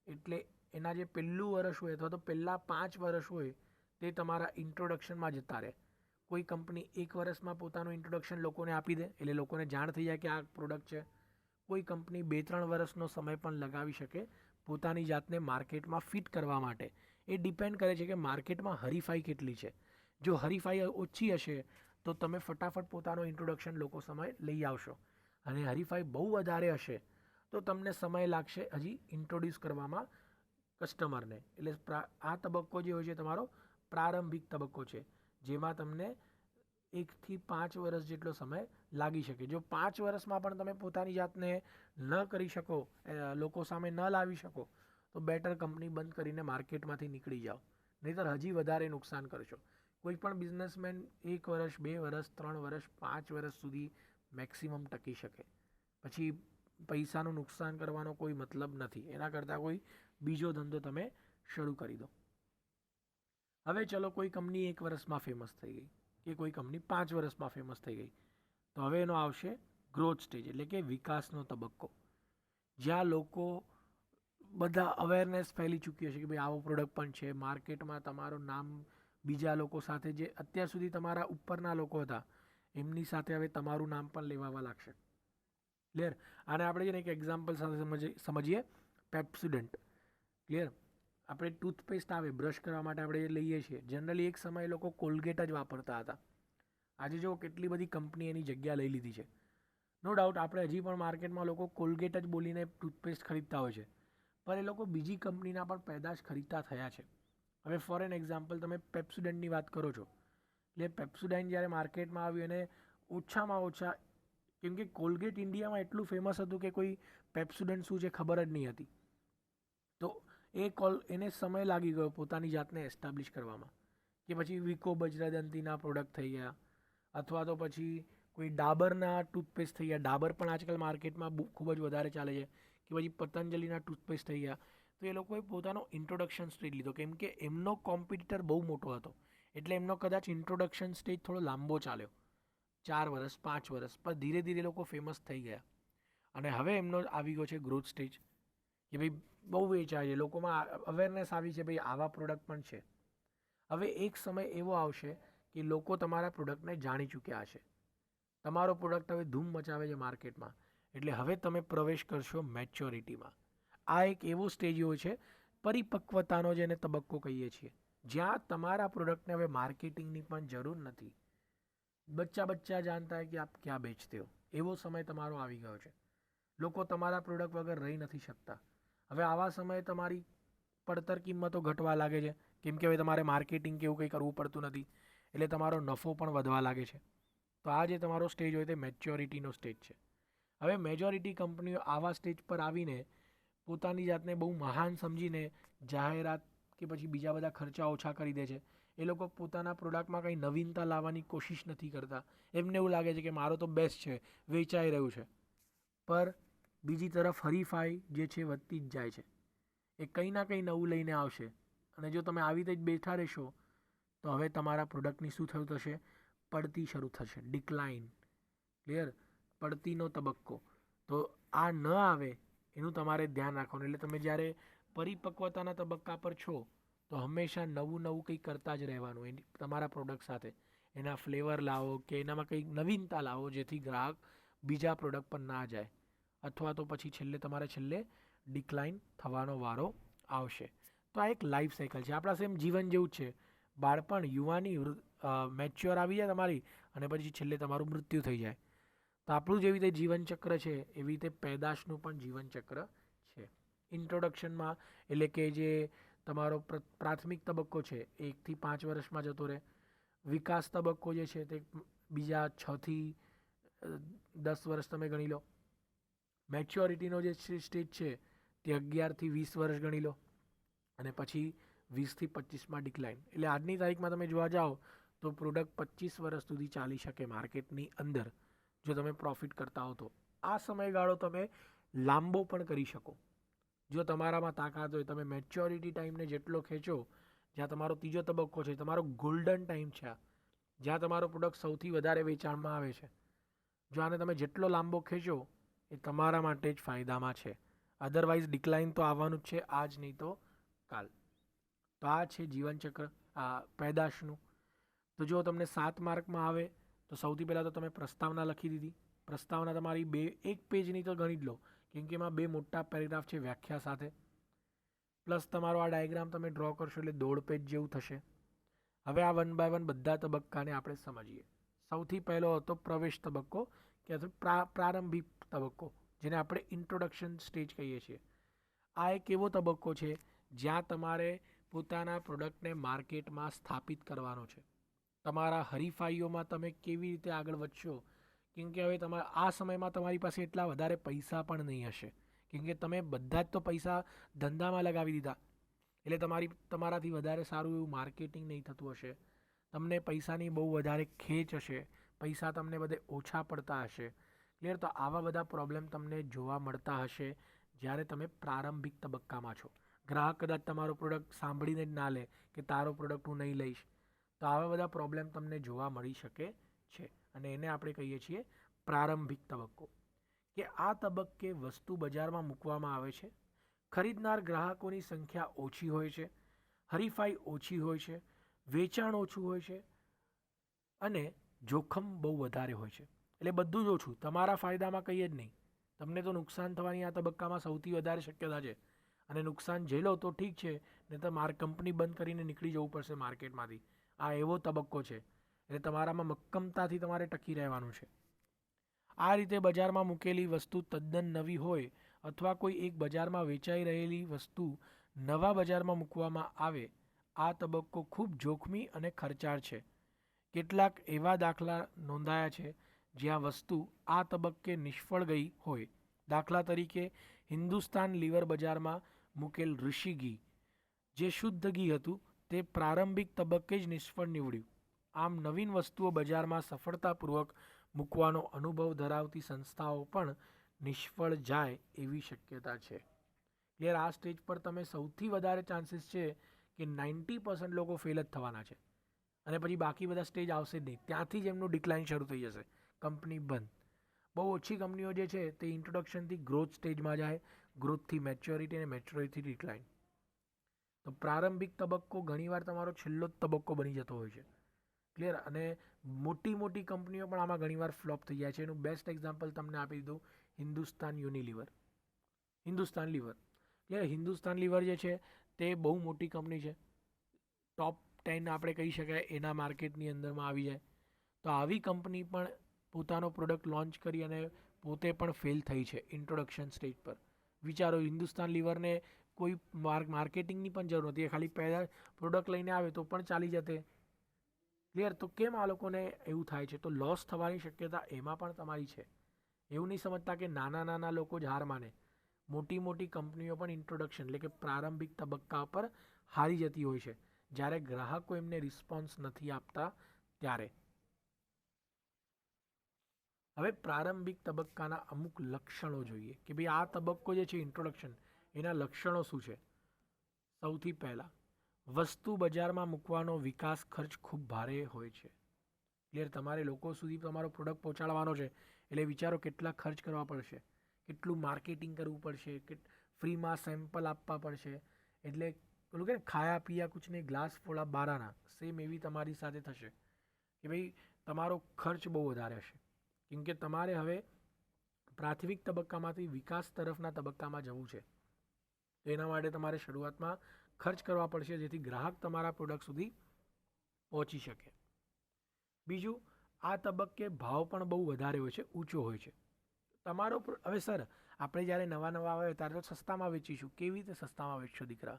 એટલે એના જે પહેલું વર્ષ હોય અથવા તો પહેલાં 5 વર્ષ હોય તે તમારા ઇન્ટ્રોડક્શનમાં જતા રહે. કોઈ કંપની 1 વર્ષમાં પોતાનું ઇન્ટ્રોડક્શન લોકોને આપી દે એટલે લોકોને જાણ થઈ જાય કે આ પ્રોડક્ટ છે. કોઈ કંપની 2-3 વર્ષનો સમય પણ લગાવી શકે પોતાની જાતને માર્કેટમાં ફિટ કરવા માટે. એ ડિપેન્ડ કરે છે કે માર્કેટમાં હરીફાઈ કેટલી છે. જો હરીફાઈ ઓછી હશે તો તમે ફટાફટ પોતાનું ઇન્ટ્રોડક્શન લોકો સમય લઈ આવશો અને હરીફાઈ બહુ વધારે હશે તો તમને સમય લાગશે હજી ઇન્ટ્રોડ્યુસ કરવામાં કસ્ટમરને. એટલે આ તબક્કો જે હોય છે તમારો પ્રારંભિક તબક્કો છે, જેમાં તમને 1 થી 5 વર્ષ જેટલો સમય લાગી શકે. જો 5 વર્ષમાં પણ તમે પોતાની જાતને ન કરી શકો, લોકો સામે ન લાવી શકો તો બેટર કંપની બંધ કરીને માર્કેટમાંથી નીકળી જાઓ, નહીંતર હજી વધારે નુકસાન કરશો. કોઈ પણ બિઝનેસમેન 1 વર્ષ, 2 વર્ષ, 3 વર્ષ, 5 વર્ષ સુધી મેક્સિમમ ટકી શકે. પછી પૈસાનું નુકસાન કરવાનો કોઈ મતલબ નથી. એના કરતાં કોઈ બીજો ધંધો તમે શરૂ કરી દો. હવે ચલો કોઈ કંપની 1 વર્ષમાં ફેમસ થઈ ગઈ કે કોઈ કંપની 5 વર્ષમાં ફેમસ થઈ ગઈ, તો હવે એનો આવશે ગ્રોથ સ્ટેજ એટલે કે વિકાસનો તબક્કો, જ્યાં લોકો બધા અવેરનેસ ફેલી ચૂકી હશે કે ભાઈ આવો પ્રોડક્ટ પણ છે માર્કેટમાં. તમારું નામ બીજા લોકો સાથે, જે અત્યાર સુધી તમારા ઉપરના લોકો હતા એમની સાથે હવે તમારું નામ પણ લેવાવા લાગશે. ક્લિયર? આને આપણે છે ને એક એક્ઝામ્પલ સાથે સમજીએ. પેપ્સોડન્ટ. ક્લિયર? આપણે ટૂથપેસ્ટ આવે બ્રશ કરવા માટે આપણે લઈએ છીએ, જનરલી એક સમયે લોકો કોલગેટ જ વાપરતા હતા આજે જો કેટલી બધી કંપની એની જગ્યા લઈ લીધી છે. નો ડાઉટ આપણે હજી પણ માર્કેટમાં લોકો કોલગેટ જ બોલીને ટૂથપેસ્ટ ખરીદતા હોય છે, પણ એ લોકો બીજી કંપનીના પણ પેદાશ ખરીદતા થયા છે. હવે ફોર એન એક્ઝામ્પલ તમે પેપ્સોડન્ટની વાત કરો છો, એટલે પેપ્સોડન્ટ જ્યારે માર્કેટમાં આવ્યું એને ઓછામાં ઓછા, કેમ કે કોલગેટ ઇન્ડિયામાં એટલું ફેમસ હતું કે કોઈ પેપ્સોડન્ટ શું છે ખબર જ નહીં હતી. તો એને સમય લાગી ગયો પોતાની જાતને એસ્ટાબ્લિશ કરવામાં, કે પછી વિકો બજરાદંતીના પ્રોડક્ટ થઈ ગયા, અથવા તો પછી કોઈ ડાબરના ટૂથપેસ્ટ થઈ ગયા. ડાબર પણ આજકાલ માર્કેટમાં ખૂબ જ વધારે ચાલે છે, કે પછી પતંજલિના ટૂથપેસ્ટ થઈ ગયા. તો એ લોકોએ પોતાનો ઇન્ટ્રોડક્શન સ્ટેજ લીધો, કેમ કે એમનો કોમ્પિટિટર બહુ મોટો હતો, એટલે એમનો કદાચ ઇન્ટ્રોડક્શન સ્ટેજ થોડો લાંબો ચાલ્યો, 4 વર્ષ 5 વર્ષ, પણ ધીરે ધીરે લોકો ફેમસ થઈ ગયા. અને હવે એમનો આવી ગયો છે ગ્રોથ સ્ટેજ, કે ભાઈ બહુ વેચાય છે, લોકોમાં અવેરનેસ આવી છે ભાઈ આવા પ્રોડક્ટ પણ છે. હવે એક સમય એવો આવશે કે લોકો તમારા પ્રોડક્ટને જાણી ચૂક્યા હશે, તમારો પ્રોડક્ટ હવે ધૂમ મચાવે છે માર્કેટમાં, એટલે હવે તમે પ્રવેશ કરશો મેચ્યોરિટીમાં. આ એક એવો સ્ટેજ હોય છે પરિપક્વતાનો, જેને તબક્કો કહીએ છીએ, જ્યાં તમારા પ્રોડક્ટને હવે માર્કેટિંગની પણ જરૂર નથી. બચ્ચા જાણતા હે કે આપ ક્યાં બેચતે હો, એવો સમય તમારો આવી ગયો છે. લોકો તમારા પ્રોડક્ટ વગર રહી નથી શકતા. હવે આવા સમયે તમારી પડતર કિંમતો ઘટવા લાગે છે, કેમ કે હવે તમારે માર્કેટિંગ કે એવું કંઈ કરવું પડતું નથી, એટલે તમારો નફો પણ વધવા લાગે છે. તો આ જે તમારો સ્ટેજ હોય તે મેચ્યોરિટીનો સ્ટેજ છે. હવે મેજોરિટી કંપનીઓ આવા સ્ટેજ પર આવીને પોતાની જાતને બહુ મહાન સમજીને જાહેરાત કે પછી બીજા બધા ખર્ચા ઓછા કરી દે છે. એ લોકો પોતાના પ્રોડક્ટમાં કંઈ નવીનતા લાવવાની કોશિશ નથી કરતા. એમને એવું લાગે છે કે મારો તો બેસ્ટ છે, વેચાઈ રહ્યું છે. પર બીજી તરફ હરીફાઈ જે છે વધતી જ જાય છે. એ કંઈ ના કંઈ નવું લઈને આવશે, અને જો તમે આવી રીતે જ બેઠા રહેશો તો હવે તમારા પ્રોડક્ટની શું થયું થશે? પડતી શરૂ થશે, ડિક્લાઇન. ક્લિયર? પડતીનો તબક્કો. તો આ ન આવે એનું તમારે ધ્યાન રાખવાનું. એટલે તમે જ્યારે પરિપક્વતાના તબક્કા પર છો તો હંમેશા નવું કંઈક કરતા જ રહેવાનું એની તમારા પ્રોડક્ટ સાથે. એના ફ્લેવર લાવો કે એનામાં કંઈક નવીનતા લાવો, જેથી ગ્રાહક બીજા પ્રોડક્ટ પર ના જાય, અથવા તો પછી છેલ્લે ડિક્લાઇન થવાનો વારો આવશે. તો આ એક લાઈફ સાયકલ છે, આપણા સેમ જીવન જેવું જ છે. બાળપણ, યુવાની, મેચ્યોર આવી જાય તમારી, અને પછી છેલ્લે તમારું મૃત્યુ થઈ જાય. તો આપણું જેવી રીતે જીવનચક્ર છે, એવી રીતે પેદાશનું પણ જીવનચક્ર છે. ઇન્ટ્રોડક્શનમાં એટલે કે જે તમારો પ્રાથમિક તબક્કો છે, 1 થી 5 વર્ષમાં જતો રહે. વિકાસ તબક્કો જે છે તે બીજા 6 થી 10 વર્ષ તમે ગણી લો. મેચ્યોરિટીનો જે સ્ટેજ છે તે 11 થી 20 વર્ષ ગણી લો, અને પછી 20 થી 25માં ડિક્લાઇન. એટલે આજની તારીખમાં તમે જોવા જાઓ તો પ્રોડક્ટ 25 વર્ષ સુધી ચાલી શકે માર્કેટની અંદર, જો તમે પ્રોફિટ કરતા હો તો. આ સમયગાળો તમે લાંબો પણ કરી શકો જો તમારામાં તાકાત હોય. તમે મેચ્યોરિટી ટાઈમને જેટલો ખેંચો, જ્યાં તમારો ત્રીજો તબક્કો છે, તમારો ગોલ્ડન ટાઈમ છે, જ્યાં તમારો પ્રોડક્ટ સૌથી વધારે વેચાણમાં આવે છે, જો આને તમે જેટલો લાંબો ખેંચો એ તમારા માટે જ ફાયદામાં છે. અધરવાઇઝ ડિક્લાઇન તો આવવાનું જ છે, આજ નહીં તો કાલ. તો આ છે જીવનચક્ર આ પેદાશનું. તો જો તમને 7 માર્કમાં આવે તો સૌથી પહેલાં તો તમે પ્રસ્તાવના લખી દીધી. પ્રસ્તાવના તમારી 1 પેજની તો ગણી જ લો, કેમ કે એમાં 2 મોટા પેરેગ્રાફ છે વ્યાખ્યા સાથે, પ્લસ તમારો આ ડાયાગ્રામ તમે ડ્રો કરશો એટલે 1.5 પેજ જેવું થશે. હવે આ 1 બાય 1 બધા તબક્કાને આપણે સમજીએ. સૌથી પહેલો હતો પ્રવેશ તબક્કો, કે પ્રારંભિક તબક્કો, જેને આપણે ઇન્ટ્રોડક્શન સ્ટેજ કહીએ છીએ. આ એક એવો તબક્કો છે જ્યાં તમારે પોતાના પ્રોડક્ટને માર્કેટમાં સ્થાપિત કરવાનો છે. તમારા હરીફાઈઓમાં તમે કેવી રીતે આગળ વધશો, કેમ કે હવે આ સમયમાં તમારી પાસે એટલા વધારે પૈસા પણ નહીં હશે, કેમ કે તમે બધા જ તો પૈસા ધંધામાં લગાવી દીધા, એટલે તમારાથી વધારે સારું એવું માર્કેટિંગ નહીં થતું હશે. તમને પૈસાની બહુ વધારે ખેંચ હશે, પૈસા તમને બધે ઓછા પડતા હશે. ક્લિયર? તો આવા બધા પ્રોબ્લેમ તમને જોવા મળતા હશે જ્યારે તમે પ્રારંભિક તબક્કામાં છો. ગ્રાહક કદાચ તમારો પ્રોડક્ટ સાંભળીને જ ના લે કે તારો પ્રોડક્ટ હું નહીં લઈશ. તો આવા બધા પ્રોબ્લેમ તમને જોવા મળી શકે છે, અને એને આપણે કહીએ છીએ પ્રારંભિક તબક્કો. કે આ તબક્કે વસ્તુ બજારમાં મૂકવામાં આવે છે, ખરીદનાર ગ્રાહકોની સંખ્યા ઓછી હોય છે, હરીફાઈ ઓછી હોય છે, વેચાણ ઓછું હોય છે, અને જોખમ બહુ વધારે હોય છે. એટલે બધું જ ઓછું, તમારા ફાયદામાં કંઈ જ નહીં. તમને તો નુકસાન થવાની આ તબક્કામાં સૌથી વધારે શક્યતા છે, અને નુકસાન ઝેલો તો ઠીક છે, નહીં તો કંપની બંધ કરીને નીકળી જવું પડશે માર્કેટમાંથી. આ એવો તબક્કો છે. એટલે તમારામાં મક્કમતાથી તમારે ટકી રહેવાનું છે. આ રીતે બજારમાં મૂકેલી વસ્તુ તદ્દન નવી હોય અથવા કોઈ એક બજારમાં વેચાઈ રહેલી વસ્તુ નવા બજારમાં મૂકવામાં આવે, આ તબક્કો ખૂબ જોખમી અને ખર્ચાળ છે. કેટલાક એવા દાખલા નોંધાયા છે જ્યાં વસ્તુ આ તબક્કે નિષ્ફળ ગઈ હોય. દાખલા તરીકે હિન્દુસ્તાન લીવર બજારમાં મૂકેલ ઋષિ ઘી, જે શુદ્ધ ઘી હતું, તે પ્રારંભિક તબક્કે જ નિષ્ફળ નીવડ્યું. આમ નવીન વસ્તુઓ બજારમાં સફળતાપૂર્વક મૂકવાનો અનુભવ ધરાવતી સંસ્થાઓ પણ નિષ્ફળ જાય એવી શક્યતા છે. ક્લિયર? આ સ્ટેજ પર તમે સૌથી વધારે ચાન્સીસ છે કે 90% લોકો ફેલ જ થવાના છે અને પછી બાકી બધા સ્ટેજ આવશે જ નહીં. ત્યાંથી જ એમનું ડિક્લાઇન શરૂ થઈ જશે, કંપની બંધ. બહુ ઓછી કંપનીઓ જે છે તે ઇન્ટ્રોડક્શનથી ગ્રોથ સ્ટેજમાં જાય, ગ્રોથથી મેચ્યોરિટી અને મેચ્યોરિટીથી ડિક્લાઇન. તો પ્રારંભિક તબક્કો ઘણીવાર તમારો છેલ્લો જ તબક્કો બની જતો હોય છે. ક્લિયર? અને મોટી મોટી કંપનીઓ પણ આમાં ઘણીવાર ફ્લોપ થઈ જાય છે. એનું બેસ્ટ એક્ઝામ્પલ તમને આપી દીધું, Hindustan Unilever, Hindustan Lever. Clear? Hindustan Lever જે છે તે બહુ મોટી કંપની છે, ટોપ 10 આપણે કહી શકાય એના માર્કેટની અંદરમાં આવી જાય. તો આવી કંપની પણ પોતાનો પ્રોડક્ટ લોન્ચ કરી અને પોતે પણ ફેલ થઈ છે ઇન્ટ્રોડક્શન સ્ટેજ પર. વિચારો, હિન્દુસ્તાન લીવરને કોઈ માર્કેટિંગની પણ જરૂર નથી, એ ખાલી પહેલાં પ્રોડક્ટ લઈને આવે તો પણ ચાલી જતે. ક્લિયર? તો કેમ આ લોકોને એવું થાય છે? તો લોસ થવાની શક્યતા એમાં પણ તમારી છે. એવું નહીં સમજતા કે નાના નાના લોકો જ હાર માને. મોટી મોટી કંપનીઓ પણ ઇન્ટ્રોડક્શન એટલે કે પ્રારંભિક તબક્કા પર હારી જતી હોય છે, જ્યારે ગ્રાહકો એમને રિસ્પોન્સ નથી આપતા ત્યારે. હવે પ્રારંભિક તબક્કાના અમુક લક્ષણો જોઈએ કે ભાઈ આ તબક્કો જે છે ઇન્ટ્રોડક્શન, એના લક્ષણો શું છે. સૌથી પહેલાં, વસ્તુ બજારમાં મૂકવાનો વિકાસ ખર્ચ ખૂબ ભારે હોય છે. ક્લિયર? તમારે લોકો સુધી તમારો પ્રોડક્ટ પહોંચાડવાનો છે એટલે વિચારો કેટલા ખર્ચ કરવા પડશે, કેટલું માર્કેટિંગ કરવું પડશે, કે ફ્રીમાં સેમ્પલ આપવા પડશે. એટલે પેલું કે ખાયા પિયા કુછ નહીં, ગ્લાસ ફોડા બારાના, સેમ એવી તમારી સાથે થશે કે ભાઈ તમારો ખર્ચ બહુ વધારે હશે. કેમ કે તમારે હવે પ્રાથમિક તબક્કામાંથી વિકાસ તરફના તબક્કામાં જવું છે. તો એના માટે તમારે શરૂઆતમાં ખર્ચ કરવા પડશે જેથી ગ્રાહક તમારા પ્રોડક્ટ સુધી પહોંચી શકે. બીજું, આ તબક્કે ભાવ પણ બહુ વધારે હોય છે, ઊંચો હોય છે. તમારો હવે સર, આપણે જ્યારે નવા નવા આવે ત્યારે તો સસ્તામાં વેચીશું. કેવી રીતે સસ્તામાં વેચશો દીકરા?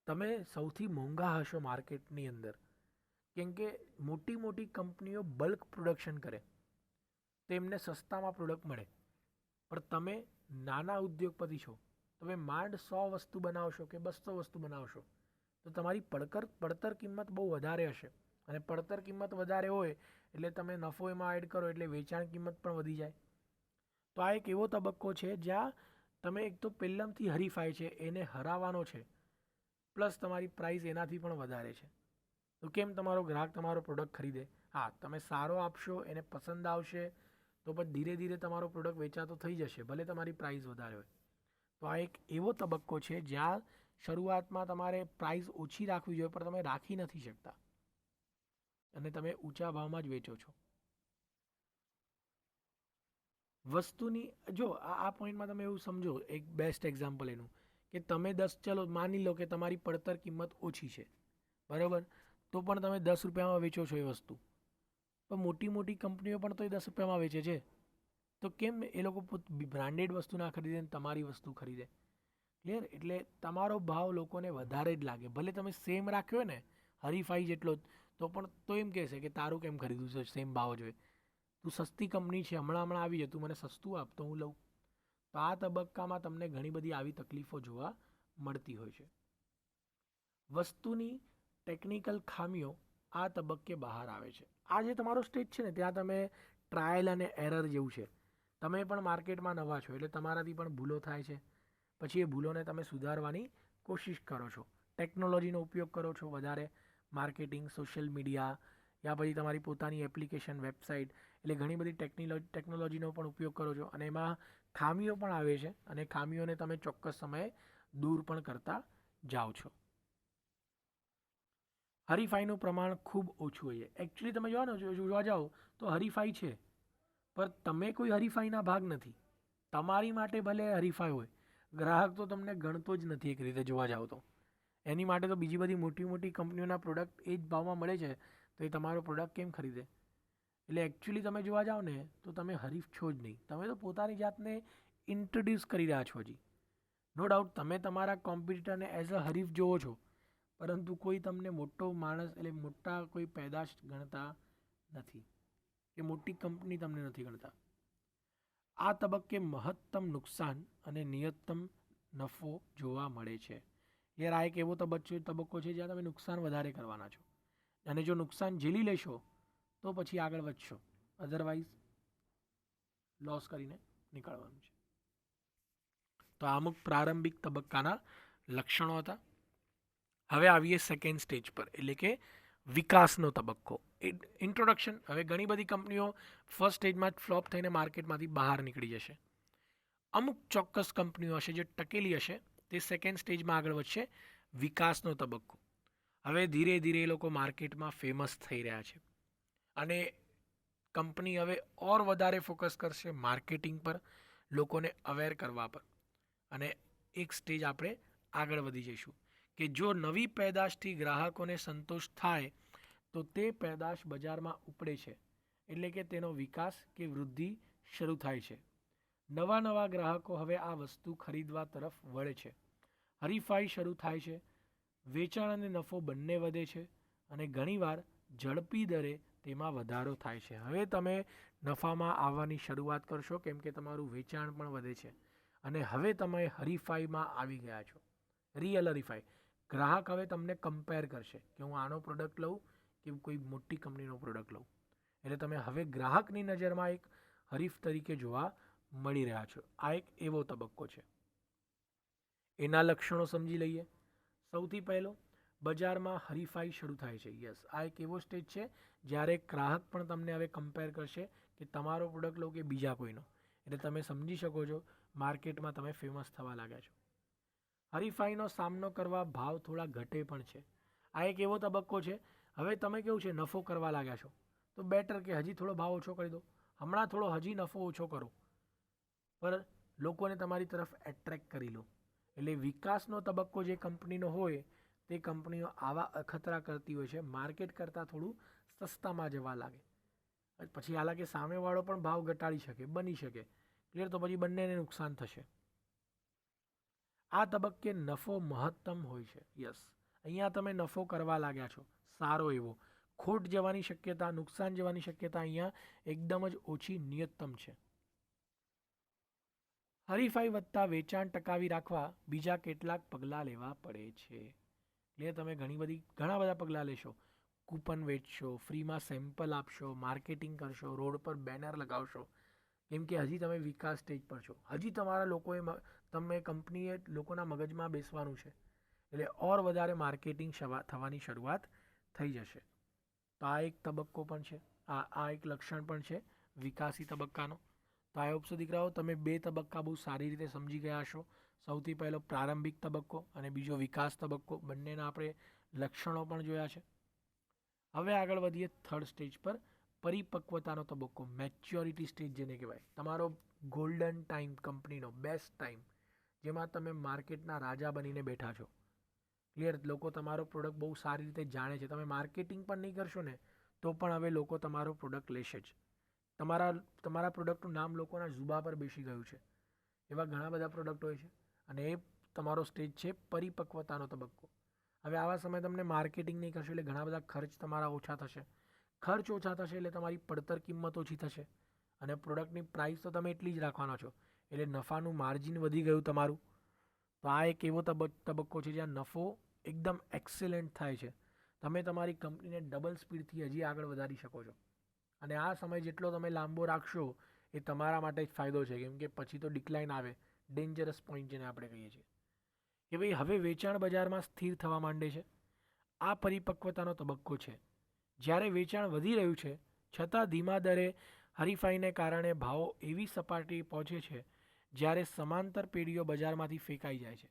તમે સૌથી મોંઘા હશો માર્કેટની અંદર. કેમ કે મોટી મોટી કંપનીઓ બલ્ક પ્રોડક્શન કરે તો એમને સસ્તામાં પ્રોડક્ટ મળે. પણ તમે નાના ઉદ્યોગપતિ છો, તમે માંડ 100 વસ્તુ બનાવશો કે 200 વસ્તુ બનાવશો તો તમારી પડતર કિંમત બહુ વધારે હશે. અને પડતર કિંમત વધારે હોય એટલે તમે નફો એમાં એડ કરો એટલે વેચાણ કિંમત પણ વધી જાય. તો આ એક એવો તબક્કો છે જ્યાં તમે એક તો પહેલાંથી હરીફાઈ છે એને હરાવવાનો છે, પ્લસ તમારી પ્રાઇસ એનાથી પણ વધારે છે. તો કેમ તમારો ગ્રાહક તમારો પ્રોડક્ટ ખરીદે? હા, તમે સારો આપશો, એને પસંદ આવશે, તો પછી ધીરે ધીરે તમારો પ્રોડક્ટ વેચાતો થઈ જશે, ભલે તમારી પ્રાઇસ વધારે હોય. તો આ એક એવો તબક્કો છે જ્યાં શરૂઆતમાં તમારે પ્રાઇસ ઓછી રાખવી જોઈએ પણ તમે રાખી નથી શકતા અને તમે ઊંચા ભાવમાં જ વેચો છો. વસ્તુની જો આ પોઈન્ટમાં તમે એવું સમજો, એક બેસ્ટ એક્ઝામ્પલ એનું કે તમે 10, ચલો માની લો કે તમારી પડતર કિંમત ઓછી છે, બરાબર, તો પણ તમે 10 રૂપિયામાં વેચો છો એ વસ્તુ. પણ મોટી મોટી કંપનીઓ પણ તો એ 10 રૂપિયામાં વેચે છે. તો કેમ એ લોકો બ્રાન્ડેડ વસ્તુ ના ખરીદે ને તમારી વસ્તુ ખરીદે? ક્લિયર? એટલે તમારો ભાવ લોકોને વધારે જ લાગે. ભલે તમે સેમ રાખ્યો ને હરીફાઈ જેટલો જ, તો પણ તો એમ કહેશે કે તારું કેમ ખરીદવું છે, સેમ ભાવ જોઈએ, તું સસ્તી કંપની છે, હમણાં આવી જાય, તું મને સસ્તું આપ તો હું લઉં. તો આ તબક્કામાં તમને ઘણી બધી આવી તકલીફો જોવા મળતી હોય છે. વસ્તુની ટેકનિકલ ખામીઓ આ તબક્કે બહાર આવે છે. આ જે તમારો સ્ટેજ છે ને ત્યાં તમે ટ્રાયલ અને એરર જેવું છે. તમે પણ માર્કેટમાં નવા છો એટલે તમારાથી પણ ભૂલો થાય છે. પછી એ ભૂલોને તમે સુધારવાની કોશિશ કરો છો, ટેકનોલોજીનો ઉપયોગ કરો છો વધારે, માર્કેટિંગ, સોશિયલ મીડિયા, યા પછી તમારી પોતાની એપ્લિકેશન, વેબસાઇટ, એટલે ઘણી બધી ટેકનોલોજીનો પણ ઉપયોગ કરો છો અને એમાં ખામીઓ પણ આવે છે અને ખામીઓને તમે ચોક્કસ સમયે દૂર પણ કરતા જાઓ છો. હરીફાઈનું પ્રમાણ ખૂબ ઓછું હોય છે. એકચ્યુઅલી તમે જોવા જાઓ તો હરીફાઈ છે પણ તમે કોઈ હરીફાઈના ભાગ નથી. તમારી માટે ભલે હરીફાઈ હોય, ગ્રાહક તો તમને ગણતો જ નથી એક રીતે જોવા જાઓ તો. એની માટે તો બીજી બધી મોટી મોટી કંપનીઓના પ્રોડક્ટ એ જ ભાવમાં મળે છે, તો એ તમારો પ્રોડક્ટ કેમ ખરીદે? એટલે એકચ્યુઅલી તમે જોવા જાઓ ને તો તમે હરીફ છો જ નહીં. તમે તો પોતાની જાતને ઇન્ટ્રોડ્યુસ કરી રહ્યા છો હજી. નો ડાઉટ તમે તમારા કોમ્પિટિટરને એઝ અ હરીફ જોવો છો, પરંતુ કોઈ તમને મોટો માણસ એટલે મોટા કોઈ પેદાશ ગણતા નથી કે મોટી કંપની તમને નથી ગણતા. આ તબક્કે મહત્તમ નુકસાન અને નિયતમ નફો જોવા મળે છે. યાર આ એક એવો તબક્કો છે જ્યાં તમે નુકસાન વધારે કરવાના છો, અને જો નુકસાન ઝીલી લેશો તો પછી આગળ વધશો, અધરવાઇઝ લોસ કરીને નીકળવાનું છે. તો આ અમુક પ્રારંભિક તબક્કાના લક્ષણો હતા. હવે આવીએ સેકન્ડ સ્ટેજ પર, એટલે કે વિકાસનો તબક્કો, ઇન્ટ્રોડક્શન. હવે ઘણી બધી કંપનીઓ ફર્સ્ટ સ્ટેજમાં જ ફ્લોપ થઈને માર્કેટમાંથી બહાર નીકળી જશે. અમુક ચોક્કસ કંપનીઓ હશે જે ટકેલી હશે, તે સેકન્ડ સ્ટેજમાં આગળ વધશે, વિકાસનો તબક્કો. હવે ધીરે ધીરે એ લોકો માર્કેટમાં ફેમસ થઈ રહ્યા છે, અને કંપની હવે ઓર વધારે ફોકસ કરશે માર્કેટિંગ પર, લોકોને અવેર કરવા પર. અને એક સ્ટેજ આપણે આગળ વધી જઈશું કે જો નવી પેદાશથી ગ્રાહકોને સંતોષ થાય તો તે પેદાશ બજારમાં ઉપડે છે, એટલે કે તેનો વિકાસ કે વૃદ્ધિ શરૂ થાય છે. નવા ગ્રાહકો હવે આ વસ્તુ ખરીદવા તરફ વળે છે, હરીફાઈ શરૂ થાય છે, વેચાણ અને નફો બંને વધે છે, અને ઘણીવાર ઝડપી દરે તેમાં વધારો થાય છે. હવે તમે નફામાં આવવાની શરૂઆત કરશો, કેમ કે તમારું વેચાણ પણ વધે છે, અને હવે તમે હરીફાઈમાં આવી ગયા છો, રિયલ હરીફાઈ. ગ્રાહક હવે તમને કમ્પેર કરશે કે હું આનો પ્રોડક્ટ લઉં કે કોઈ મોટી કંપનીનો પ્રોડક્ટ લઉં. એટલે તમે હવે ગ્રાહકની નજરમાં એક હરીફ તરીકે જોવા મળી રહ્યા છો. આ એક એવો તબક્કો છે. એના લક્ષણો સમજી લઈએ. સૌથી પહેલો, બજારમાં હરીફાઈ શરૂ થાય છે. યસ, આ એક એવો સ્ટેજ છે જ્યારે ગ્રાહક પણ તમને હવે કમ્પેર કરશે કે તમારો પ્રોડક્ટ લો કે બીજા કોઈનો. એટલે તમે સમજી શકો છો માર્કેટમાં તમે ફેમસ થવા લાગ્યા છો. હરીફાઈનો સામનો કરવા ભાવ થોડા ઘટે પણ છે. આ એક એવો તબક્કો છે, હવે તમે કેવું છે નફો કરવા લાગ્યા છો, તો બેટર કે હજી થોડો ભાવ ઓછો કરી દો, હમણાં થોડો હજી નફો ઓછો કરો, પર લોકોને તમારી તરફ એટ્રેક્ટ કરી લો. એટલે વિકાસનો તબક્કો જે કંપનીનો હોય તે કંપનીઓ આવા અખતરા કરતી હોય છે, માર્કેટ કરતાં થોડું સસ્તામાં જવા લાગે. પછી હાલાકી સામેવાળો પણ ભાવ ઘટાડી શકે, બની શકે ક્લિયર, તો પછી બંનેને નુકસાન થશે. આ તબક્કે નફો મહત્તમ હોય છે. યસ, અહીંયા તમે નફો કરવા લાગ્યા છો સારો એવો, ખોટ જવાની શક્યતા, નુકસાન જવાની શક્યતા અહીંયા એકદમ જ ઓછી, નિયતમ છે. હરીફાઈ વધતા વેચાણ ટકાવી રાખવા બીજા કેટલાક પગલાં લેવા પડે છે. એટલે તમે ઘણા બધા પગલાં લેશો. કૂપન વેચશો, ફ્રીમાં સેમ્પલ આપશો, માર્કેટિંગ કરશો, રોડ પર બેનર લગાવશો, કેમ કે હજી તમે વિકાસ સ્ટેજ પર છો. હજી તમારા લોકોએ કંપનીએ લોકોના મગજમાં બેસવાનું છે, એટલે ઓર વધારે માર્કેટિંગ થવાની શરૂઆત થઈ જશે. તો આ એક તબક્કો પણ છે, આ એક લક્ષણ પણ છે વિકાસી તબક્કાનો. તો આઈ હોપ સો દીકરાઓ તમે બે તબક્કા બહુ સારી રીતે સમજી ગયા હશો. સૌથી પહેલો પ્રારંભિક તબક્કો અને બીજો વિકાસ તબક્કો, બંનેના આપણે લક્ષણો પણ જોયા છે. હવે આગળ વધીએ થર્ડ સ્ટેજ પર, પરિપક્વતાનો તબક્કો, મેચ્યોરિટી સ્ટેજ જેને કહેવાય. તમારો ગોલ્ડન ટાઈમ, કંપનીનો બેસ્ટ ટાઈમ, જેમાં તમે માર્કેટના રાજા બનીને બેઠા છો. ક્લિયર, લોકો તમારો પ્રોડક્ટ બહુ સારી રીતે જાણે છે. તમે માર્કેટિંગ પણ નહીં કરશો ને તો પણ હવે લોકો તમારો પ્રોડક્ટ લેશે જ. તમારા પ્રોડક્ટનું નામ લોકોના જુબા પર બેસી ગયું છે. એવા ઘણા બધા પ્રોડક્ટ હોય છે, અને એ તમારો સ્ટેજ છે પરિપક્વતાનો તબક્કો. હવે આવા સમયે તમને માર્કેટિંગ નહીં કરશો એટલે ઘણા બધા ખર્ચ તમારા ઓછા થશે. ખર્ચ ઓછા થશે એટલે તમારી પડતર કિંમત ઓછી થશે, અને પ્રોડક્ટની પ્રાઇસ તો તમે એટલી જ રાખવાના છો, એટલે નફાનું માર્જિન વધી ગયું તમારું. તો આ એક એવો તબક્કો છે જ્યાં નફો એકદમ એક્સેલન્ટ થાય છે. તમે તમારી કંપનીને ડબલ સ્પીડથી હજી આગળ વધારી શકો છો, અને આ સમય જેટલો તમે લાંબો રાખશો એ તમારા માટે જ ફાયદો છે, કેમ કે પછી તો ડિક્લાઇન આવે, ડેન્જરસ પોઈન્ટ જેને આપણે કહીએ છીએ કે ભાઈ હવે વેચાણ બજારમાં સ્થિર થવા માંડે છે. આ પરિપક્વતાનો તબક્કો છે, જ્યારે વેચાણ વધી રહ્યું છે છતાં ધીમા દરે હરીફાઈને કારણે ભાવો એવી સપાટી પહોંચે છે જ્યારે સમાંતર પેઢીઓ બજારમાંથી ફેંકાઈ જાય છે.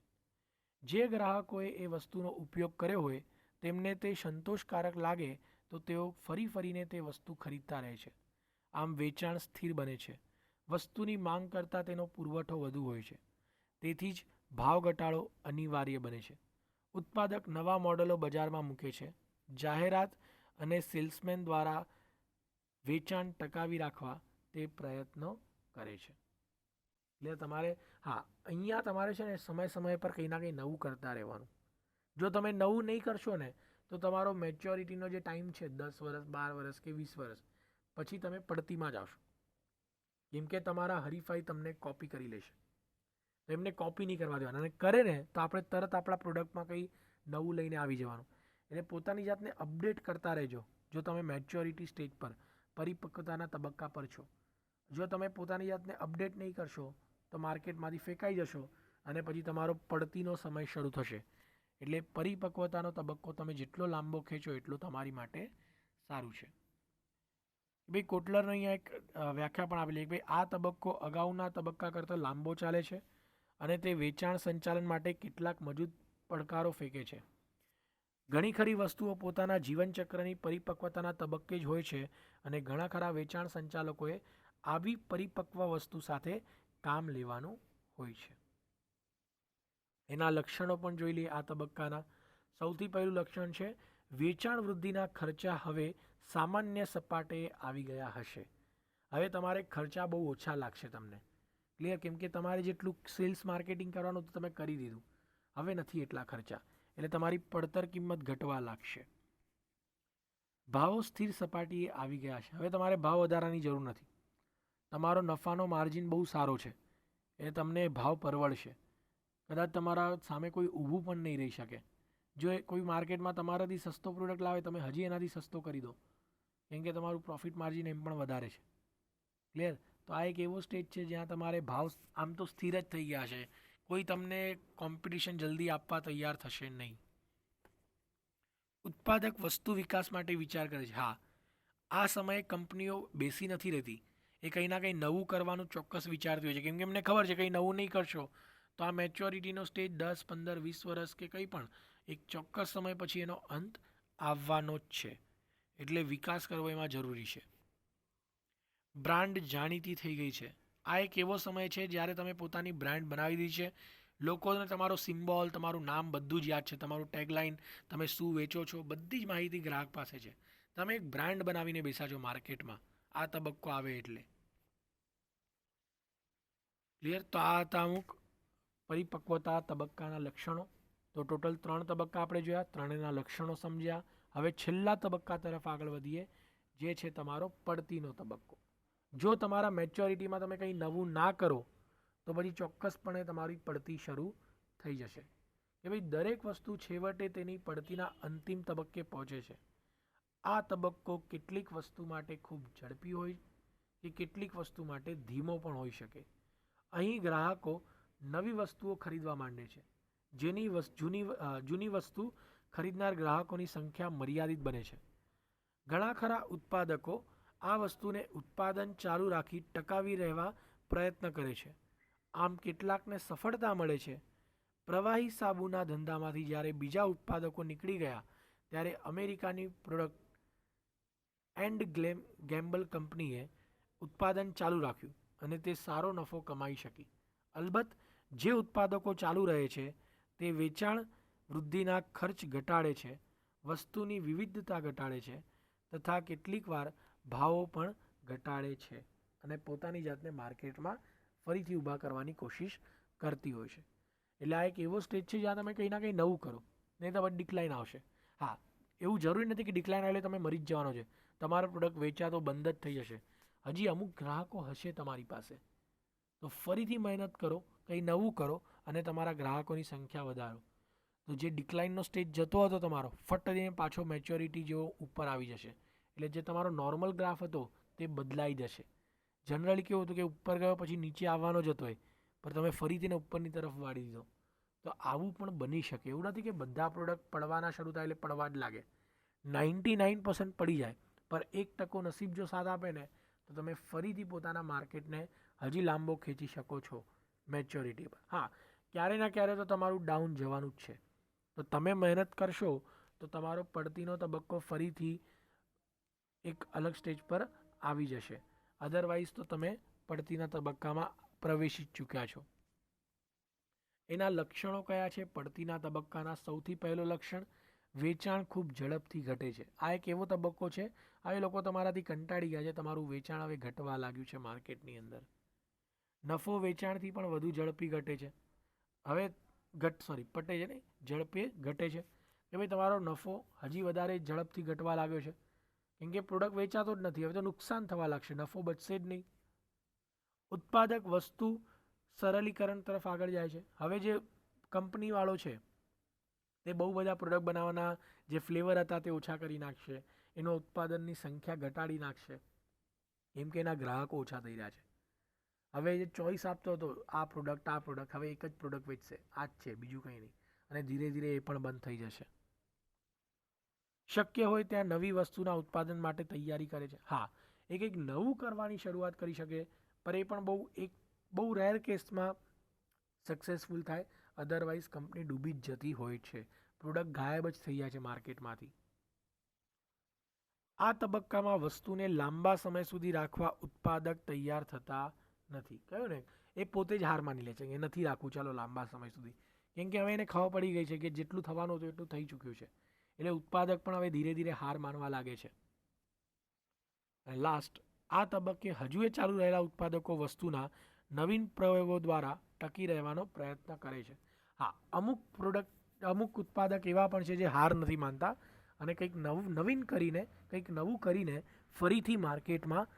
જે ગ્રાહકોએ એ વસ્તુનો ઉપયોગ કર્યો હોય તેમને તે સંતોષકારક લાગે તો તેઓ ફરીને તે વસ્તુ ખરીદતા રહે છે. આમ વેચાણ સ્થિર બને છે. વસ્તુની માંગ કરતાં તેનો પુરવઠો વધુ હોય છે, તેથી જ ભાવ ઘટાડો અનિવાર્ય બને છે. ઉત્પાદક નવા મોડલો બજારમાં મૂકે છે. જાહેરાત અને સેલ્સમેન દ્વારા વેચાણ ટકાવી રાખવા તે પ્રયત્નો કરે છે. એટલે તમારે અહીંયા તમારે છે ને સમય પર કંઈ ના કંઈ નવું કરતા રહેવાનું. જો તમે નવું નહીં કરશો ને તો તમારો મેચ્યોરિટીનો જે ટાઈમ છે 10 વર્ષ 12 વર્ષ કે 20 વર્ષ પછી તમે પડતીમાં જ આવશો. કેમ કે તમારા હરીફાઈ તમને કોપી કરી લેશે. તો એમને કોપી નહીં કરવા દેવાના, અને કરે ને તો આપણે તરત આપણા પ્રોડક્ટમાં કંઈ નવું લઈને આવી જવાનું. એટલે પોતાની જાતને અપડેટ કરતા રહેજો. જો તમે મેચ્યોરિટી સ્ટેજ પર પરિપક્વતાના તબક્કા પર છો, જો તમે પોતાની જાતને અપડેટ નહીં કરશો તો માર્કેટમાંથી ફેંકાઈ જશો અને પછી તમારો પડતીનો સમય શરૂ થશે. એટલે પરિપક્વતાનો તબક્કો તમે જેટલો લાંબો ખેંચો એટલું તમારી માટે સારું છે. ભાઈ કોટલરનો અહીંયા એક વ્યાખ્યા પણ આપેલી કે ભાઈ આ તબક્કો અગાઉના તબક્કા કરતાં લાંબો ચાલે છે અને તે વેચાણ સંચાલન માટે કેટલાક મજબૂત પડકારો ફેંકે છે. ઘણી ખરી વસ્તુઓ પોતાના જીવનચક્રની પરિપક્વતાના તબક્કે જ હોય છે અને ઘણા ખરા વેચાણ સંચાલકોએ આવી પરિપક્વ વસ્તુ સાથે કામ લેવાનું હોય છે. એના લક્ષણો પણ જોઈ લઈએ આ તબક્કાના. સૌથી પહેલું લક્ષણ છે વેચાણ વૃદ્ધિના ખર્ચા હવે સામાન્ય સપાટે આવી ગયા હશે. હવે તમારે ખર્ચા બહુ ઓછા લાગશે તમને. ક્લિયર? કેમ કે તમારે જેટલું સેલ્સ માર્કેટિંગ કરવાનું તો તમે કરી દીધું, હવે નથી એટલા ખર્ચા, એટલે તમારી પડતર કિંમત ઘટવા લાગશે. ભાવો સ્થિર સપાટીએ આવી ગયા છે. હવે તમારે ભાવ વધારાની જરૂર નથી. તમારો નફાનો માર્જિન બહુ સારો છે, એટલે તમને ભાવ પરવડશે. કદાચ તમારા સામે કોઈ ઊભું પણ નહીં રહી શકે. જો કોઈ માર્કેટમાં તમારાથી સસ્તો પ્રોડક્ટ લાવે તમે હજી એનાથી સસ્તો કરી દો, કેમ કે તમારું પ્રોફિટ માર્જિન એમ પણ વધારે છે. ક્લિયર? તો આ એક એવો સ્ટેજ છે જ્યાં તમારે ભાવ આમ તો સ્થિર જ થઈ ગયા છે. કોઈ તમને કોમ્પિટિશન જલ્દી આપવા તૈયાર થશે નહીં. ઉત્પાદક વસ્તુ વિકાસ માટે વિચાર કરે છે. આ સમયે કંપનીઓ બેસી નથી રહેતી. એ કંઈ ના કંઈ નવું કરવાનું ચોક્કસ વિચારતી હોય છે, કેમ કે એમને ખબર છે કંઈ નવું નહીં કરશો તો આ મેચ્યોરિટીનો સ્ટેજ 10, 15, 20 વર્ષ કે કંઈ પણ એક ચોક્કસ સમય પછી એનો અંત આવવાનો જ છે. એટલે વિકાસ કરવો એમાં જરૂરી છે. બ્રાન્ડ જાણીતી થઈ ગઈ છે. આ એક એવો સમય છે જ્યારે તમે પોતાની બ્રાન્ડ બનાવી દીધી છે. લોકોને તમારો સિમ્બોલ, તમારું નામ બધું જ યાદ છે. તમારું ટેગલાઇન, તમે શું વેચો છો, બધી જ માહિતી ગ્રાહક પાસે છે. તમે એક બ્રાન્ડ બનાવીને બેસા છો માર્કેટમાં. આ તબક્કો આવે એટલે. ક્લિયર? તો આ હતા અમુક પરિપક્વતા તબક્કાના લક્ષણો. તો ટોટલ 3 તબક્કા આપણે જોયા, ત્રણેયના લક્ષણો સમજ્યા. હવે છેલ્લા તબક્કા તરફ આગળ વધીએ, જે છે તમારો પડતીનો તબક્કો. જો તમારા મેચ્યોરિટીમાં તમે કંઈ નવું ના કરો તો પછી ચોક્કસપણે તમારી પડતી શરૂ થઈ જશે. કે ભાઈ દરેક વસ્તુ છેવટે તેની પડતીના અંતિમ તબક્કે પહોંચે છે. આ તબક્કો કેટલીક વસ્તુ માટે ખૂબ ઝડપી હોય કે કેટલીક વસ્તુ માટે ધીમો પણ હોઈ શકે. અહીં ગ્રાહકો નવી વસ્તુઓ ખરીદવા માંડે છે. જૂની વસ્તુ ખરીદનાર ગ્રાહકોની સંખ્યા મર્યાદિત બને છે. ઘણા ખરા ઉત્પાદકો આ વસ્તુને ઉત્પાદન ચાલુ રાખી ટકાવી રહેવા પ્રયત્ન કરે છે. આમ કેટલાકને સફળતા મળે છે. પ્રવાહી સાબુના ધંધામાંથી જ્યારે બીજા ઉત્પાદકો નીકળી ગયા ત્યારે અમેરિકાની પ્રોડક્ટ એન્ડ ગેમ્બલ કંપનીએ ઉત્પાદન ચાલુ રાખ્યું અને તે સારો નફો કમાઈ શકી. અલબત્ત જે ઉત્પાદકો ચાલુ રહે છે તે વેચાણ વૃદ્ધિના ખર્ચ ઘટાડે છે, વસ્તુની વિવિધતા ઘટાડે છે તથા કેટલીકવાર ભાવો પણ ઘટાડે છે અને પોતાની જાતને માર્કેટમાં ફરીથી ઊભા કરવાની કોશિશ કરતી હોય છે. એટલે આ એક એવો સ્ટેજ છે જ્યાં તમે કંઈ ના કંઈ નવું કરો, નહીં તો ડિક્લાઇન આવશે. એવું જરૂરી નથી કે ડિક્લાઇન આવે તમે મરી જ જવાનો છે. તમારો પ્રોડક્ટ વેચાતો બંધ જ થઈ જશે. હજી અમુક ગ્રાહકો હશે તમારી પાસે, તો ફરીથી મહેનત કરો, કંઈ નવું કરો અને તમારા ગ્રાહકોની સંખ્યા વધારો. તો જે ડિક્લાઇનનો સ્ટેજ જતો હતો તમારો, ફટ દઈને પાછો મેચ્યોરિટી જેવો ઉપર આવી જશે. એટલે જે તમારો નોર્મલ ગ્રાફ હતો તે બદલાઈ જશે. જનરલી કેવું હતું કે ઉપર ગયો પછી નીચે આવવાનો જ હતો, પણ તમે ફરીથી ઉપરની તરફ વાળી દીધો. તો આવું પણ બની શકે. એવું નથી કે બધા પ્રોડક્ટ પડવાના શરૂ થાય એટલે પડવા જ લાગે. 99% પડી જાય, પણ 1% નસીબ જો સાથ આપે ને તો તમે ફરીથી પોતાના માર્કેટને હજી લાંબો ખેંચી શકો છો મેચ્યોરિટી પર. ક્યારે ના ક્યારે તો તમારું ડાઉન જવાનું જ છે. તો તમે મહેનત કરશો તો તમારો પડતીનો તબક્કો ફરીથી એક અલગ સ્ટેજ પર આવી જશે. અધરવાઇઝ તો તમે પડતીના તબક્કામાં પ્રવેશી ચૂક્યા છો. એના લક્ષણો કયા છે પડતીના તબક્કાના? સૌથી પહેલો લક્ષણ વેચાણ ખૂબ ઝડપથી ઘટે છે. આ એક એવો તબક્કો છે, હવે લોકો તમારાથી કંટાળી ગયા છે, તમારું વેચાણ હવે ઘટવા લાગ્યું છે માર્કેટની અંદર. નફો વેચાણથી પણ વધુ ઝડપી ઘટે છે. હવે પટે છે ને, ઝડપે ઘટે છે કે ભાઈ તમારો નફો હજી વધારે ઝડપથી ઘટવા લાગ્યો છે, કેમ કે પ્રોડક્ટ વેચાતો જ નથી. હવે તો નુકસાન થવા લાગશે, નફો બચશે જ નહીં. ઉત્પાદક વસ્તુ સરળીકરણ તરફ આગળ જાય છે. હવે જે કંપનીવાળો છે તે બહુ બધા પ્રોડક્ટ બનાવવાના જે ફ્લેવર હતા તે ઓછા કરી નાખશે, એનો ઉત્પાદનની સંખ્યા ઘટાડી નાખશે, કેમ કે એના ગ્રાહકો ઓછા થઈ રહ્યા છે. હવે જે ચોઈસ આપતો હતો આ પ્રોડક્ટ, હવે એક જ પ્રોડક્ટ વેચશે, આ જ છે, બીજું કંઈ નહીં. અને ધીરે ધીરે એ પણ બંધ થઈ જશે. શક્ય હોય ત્યાં નવી વસ્તુના ઉત્પાદન માટે તૈયારી કરે છે. હા, એ કંઈક નવું કરવાની શરૂઆત કરી શકે, પણ એ પણ બહુ રેર કેસમાં સક્સેસફુલ થાય. અધરવાઇઝ કંપની ડૂબી જ જતી હોય છે, પ્રોડક્ટ ગાયબ જ થઈ જાય છે માર્કેટમાંથી. આ તબક્કામાં વસ્તુને લાંબા સમય સુધી રાખવા ઉત્પાદક તૈયાર થતા નથી. કહ્યું ને, એ પોતે જ હાર માની લે છે કે નથી રાખવું ચાલો લાંબા સમય સુધી, કેમ કે હવે એને ખબર પડી ગઈ છે કે જેટલું થવાનું હતું એટલું થઈ ચૂક્યું છે. એટલે ઉત્પાદક પણ હવે ધીરે ધીરે હાર માનવા લાગે છે. અને લાસ્ટ, આ તબક્કે હજુ એ ચાલુ રહેલા ઉત્પાદકો વસ્તુના નવીન પ્રયોગો દ્વારા ટકી રહેવાનો પ્રયત્ન કરે છે. હા, અમુક ઉત્પાદક એવા પણ છે જે હાર નથી માનતા અને કંઈક કંઈક નવું કરીને ફરીથી માર્કેટમાં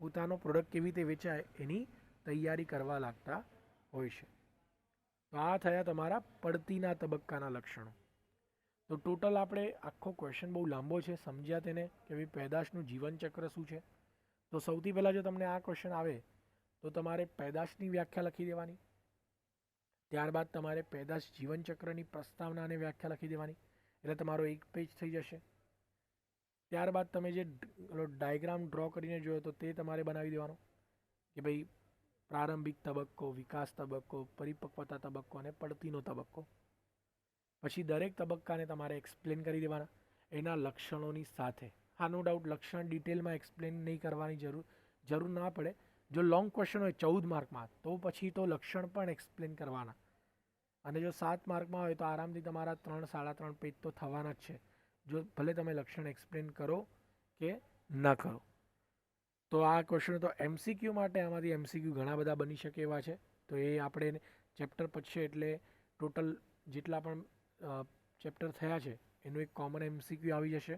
પોતાનો પ્રોડક્ટ કેવી રીતે વેચાય એની તૈયારી કરવા લાગતા હોય છે. તો આ થયા તમારા પડતીના તબક્કાના લક્ષણો. તો ટોટલ આપણે આખો ક્વેશ્ચન બહુ લાંબો છે, સમજ્યા તેને કે ભાઈ પેદાશનું જીવનચક્ર શું છે. તો સૌથી પહેલાં જો તમને આ ક્વેશ્ચન આવે તો તમારે પેદાશની વ્યાખ્યા લખી દેવાની. ત્યારબાદ તમારે પેદાશ જીવનચક્રની પ્રસ્તાવના અને વ્યાખ્યા લખી દેવાની, એટલે તમારો એક પેજ થઈ જશે. ત્યારબાદ તમે જે ડાયાગ્રામ ડ્રો કરીને જોયો તો તે તમારે બનાવી દેવાનો કે ભાઈ પ્રારંભિક તબક્કો, વિકાસ તબક્કો, પરિપક્વતા તબક્કો અને પડતીનો તબક્કો. પછી દરેક તબક્કાને તમારે એક્સપ્લેન કરી દેવાના એના લક્ષણોની સાથે. હા, નો ડાઉટ લક્ષણ ડિટેલમાં એક્સપ્લેન નહીં કરવાની જરૂર ના પડે. જો લોંગ ક્વેશ્ચન હોય 14 માર્કમાં તો પછી તો લક્ષણ પણ એક્સપ્લેન કરવાના, અને જો 7 માર્કમાં હોય તો આરામથી તમારા 3 સાડા 3 પેજ તો થવાના જ છે, જો ભલે તમે લક્ષણ એક્સપ્લેન કરો કે ન કરો. તો આ ક્વેશ્ચન તો MCQ માટે, આમાંથી MCQ ઘણા બધા બની શકે એવા છે. તો એ આપણે ચેપ્ટર પછે એટલે ટોટલ જેટલા પણ ચેપ્ટર થયા છે એનું એક કોમન MCQ આવી જશે.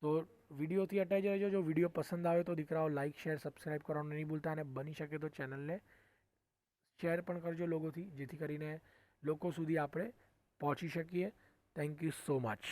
તો વિડીયોથી અટાઈ રહેજો. જો વિડીયો પસંદ આવે તો દીકરાઓ લાઇક, શેર, સબસ્ક્રાઈબ કરવાનું નહીં ભૂલતા, અને બની શકે તો ચેનલને શેર પણ કરજો લોકોથી, જેથી કરીને લોકો સુધી આપણે પહોંચી શકીએ. Thank you so much.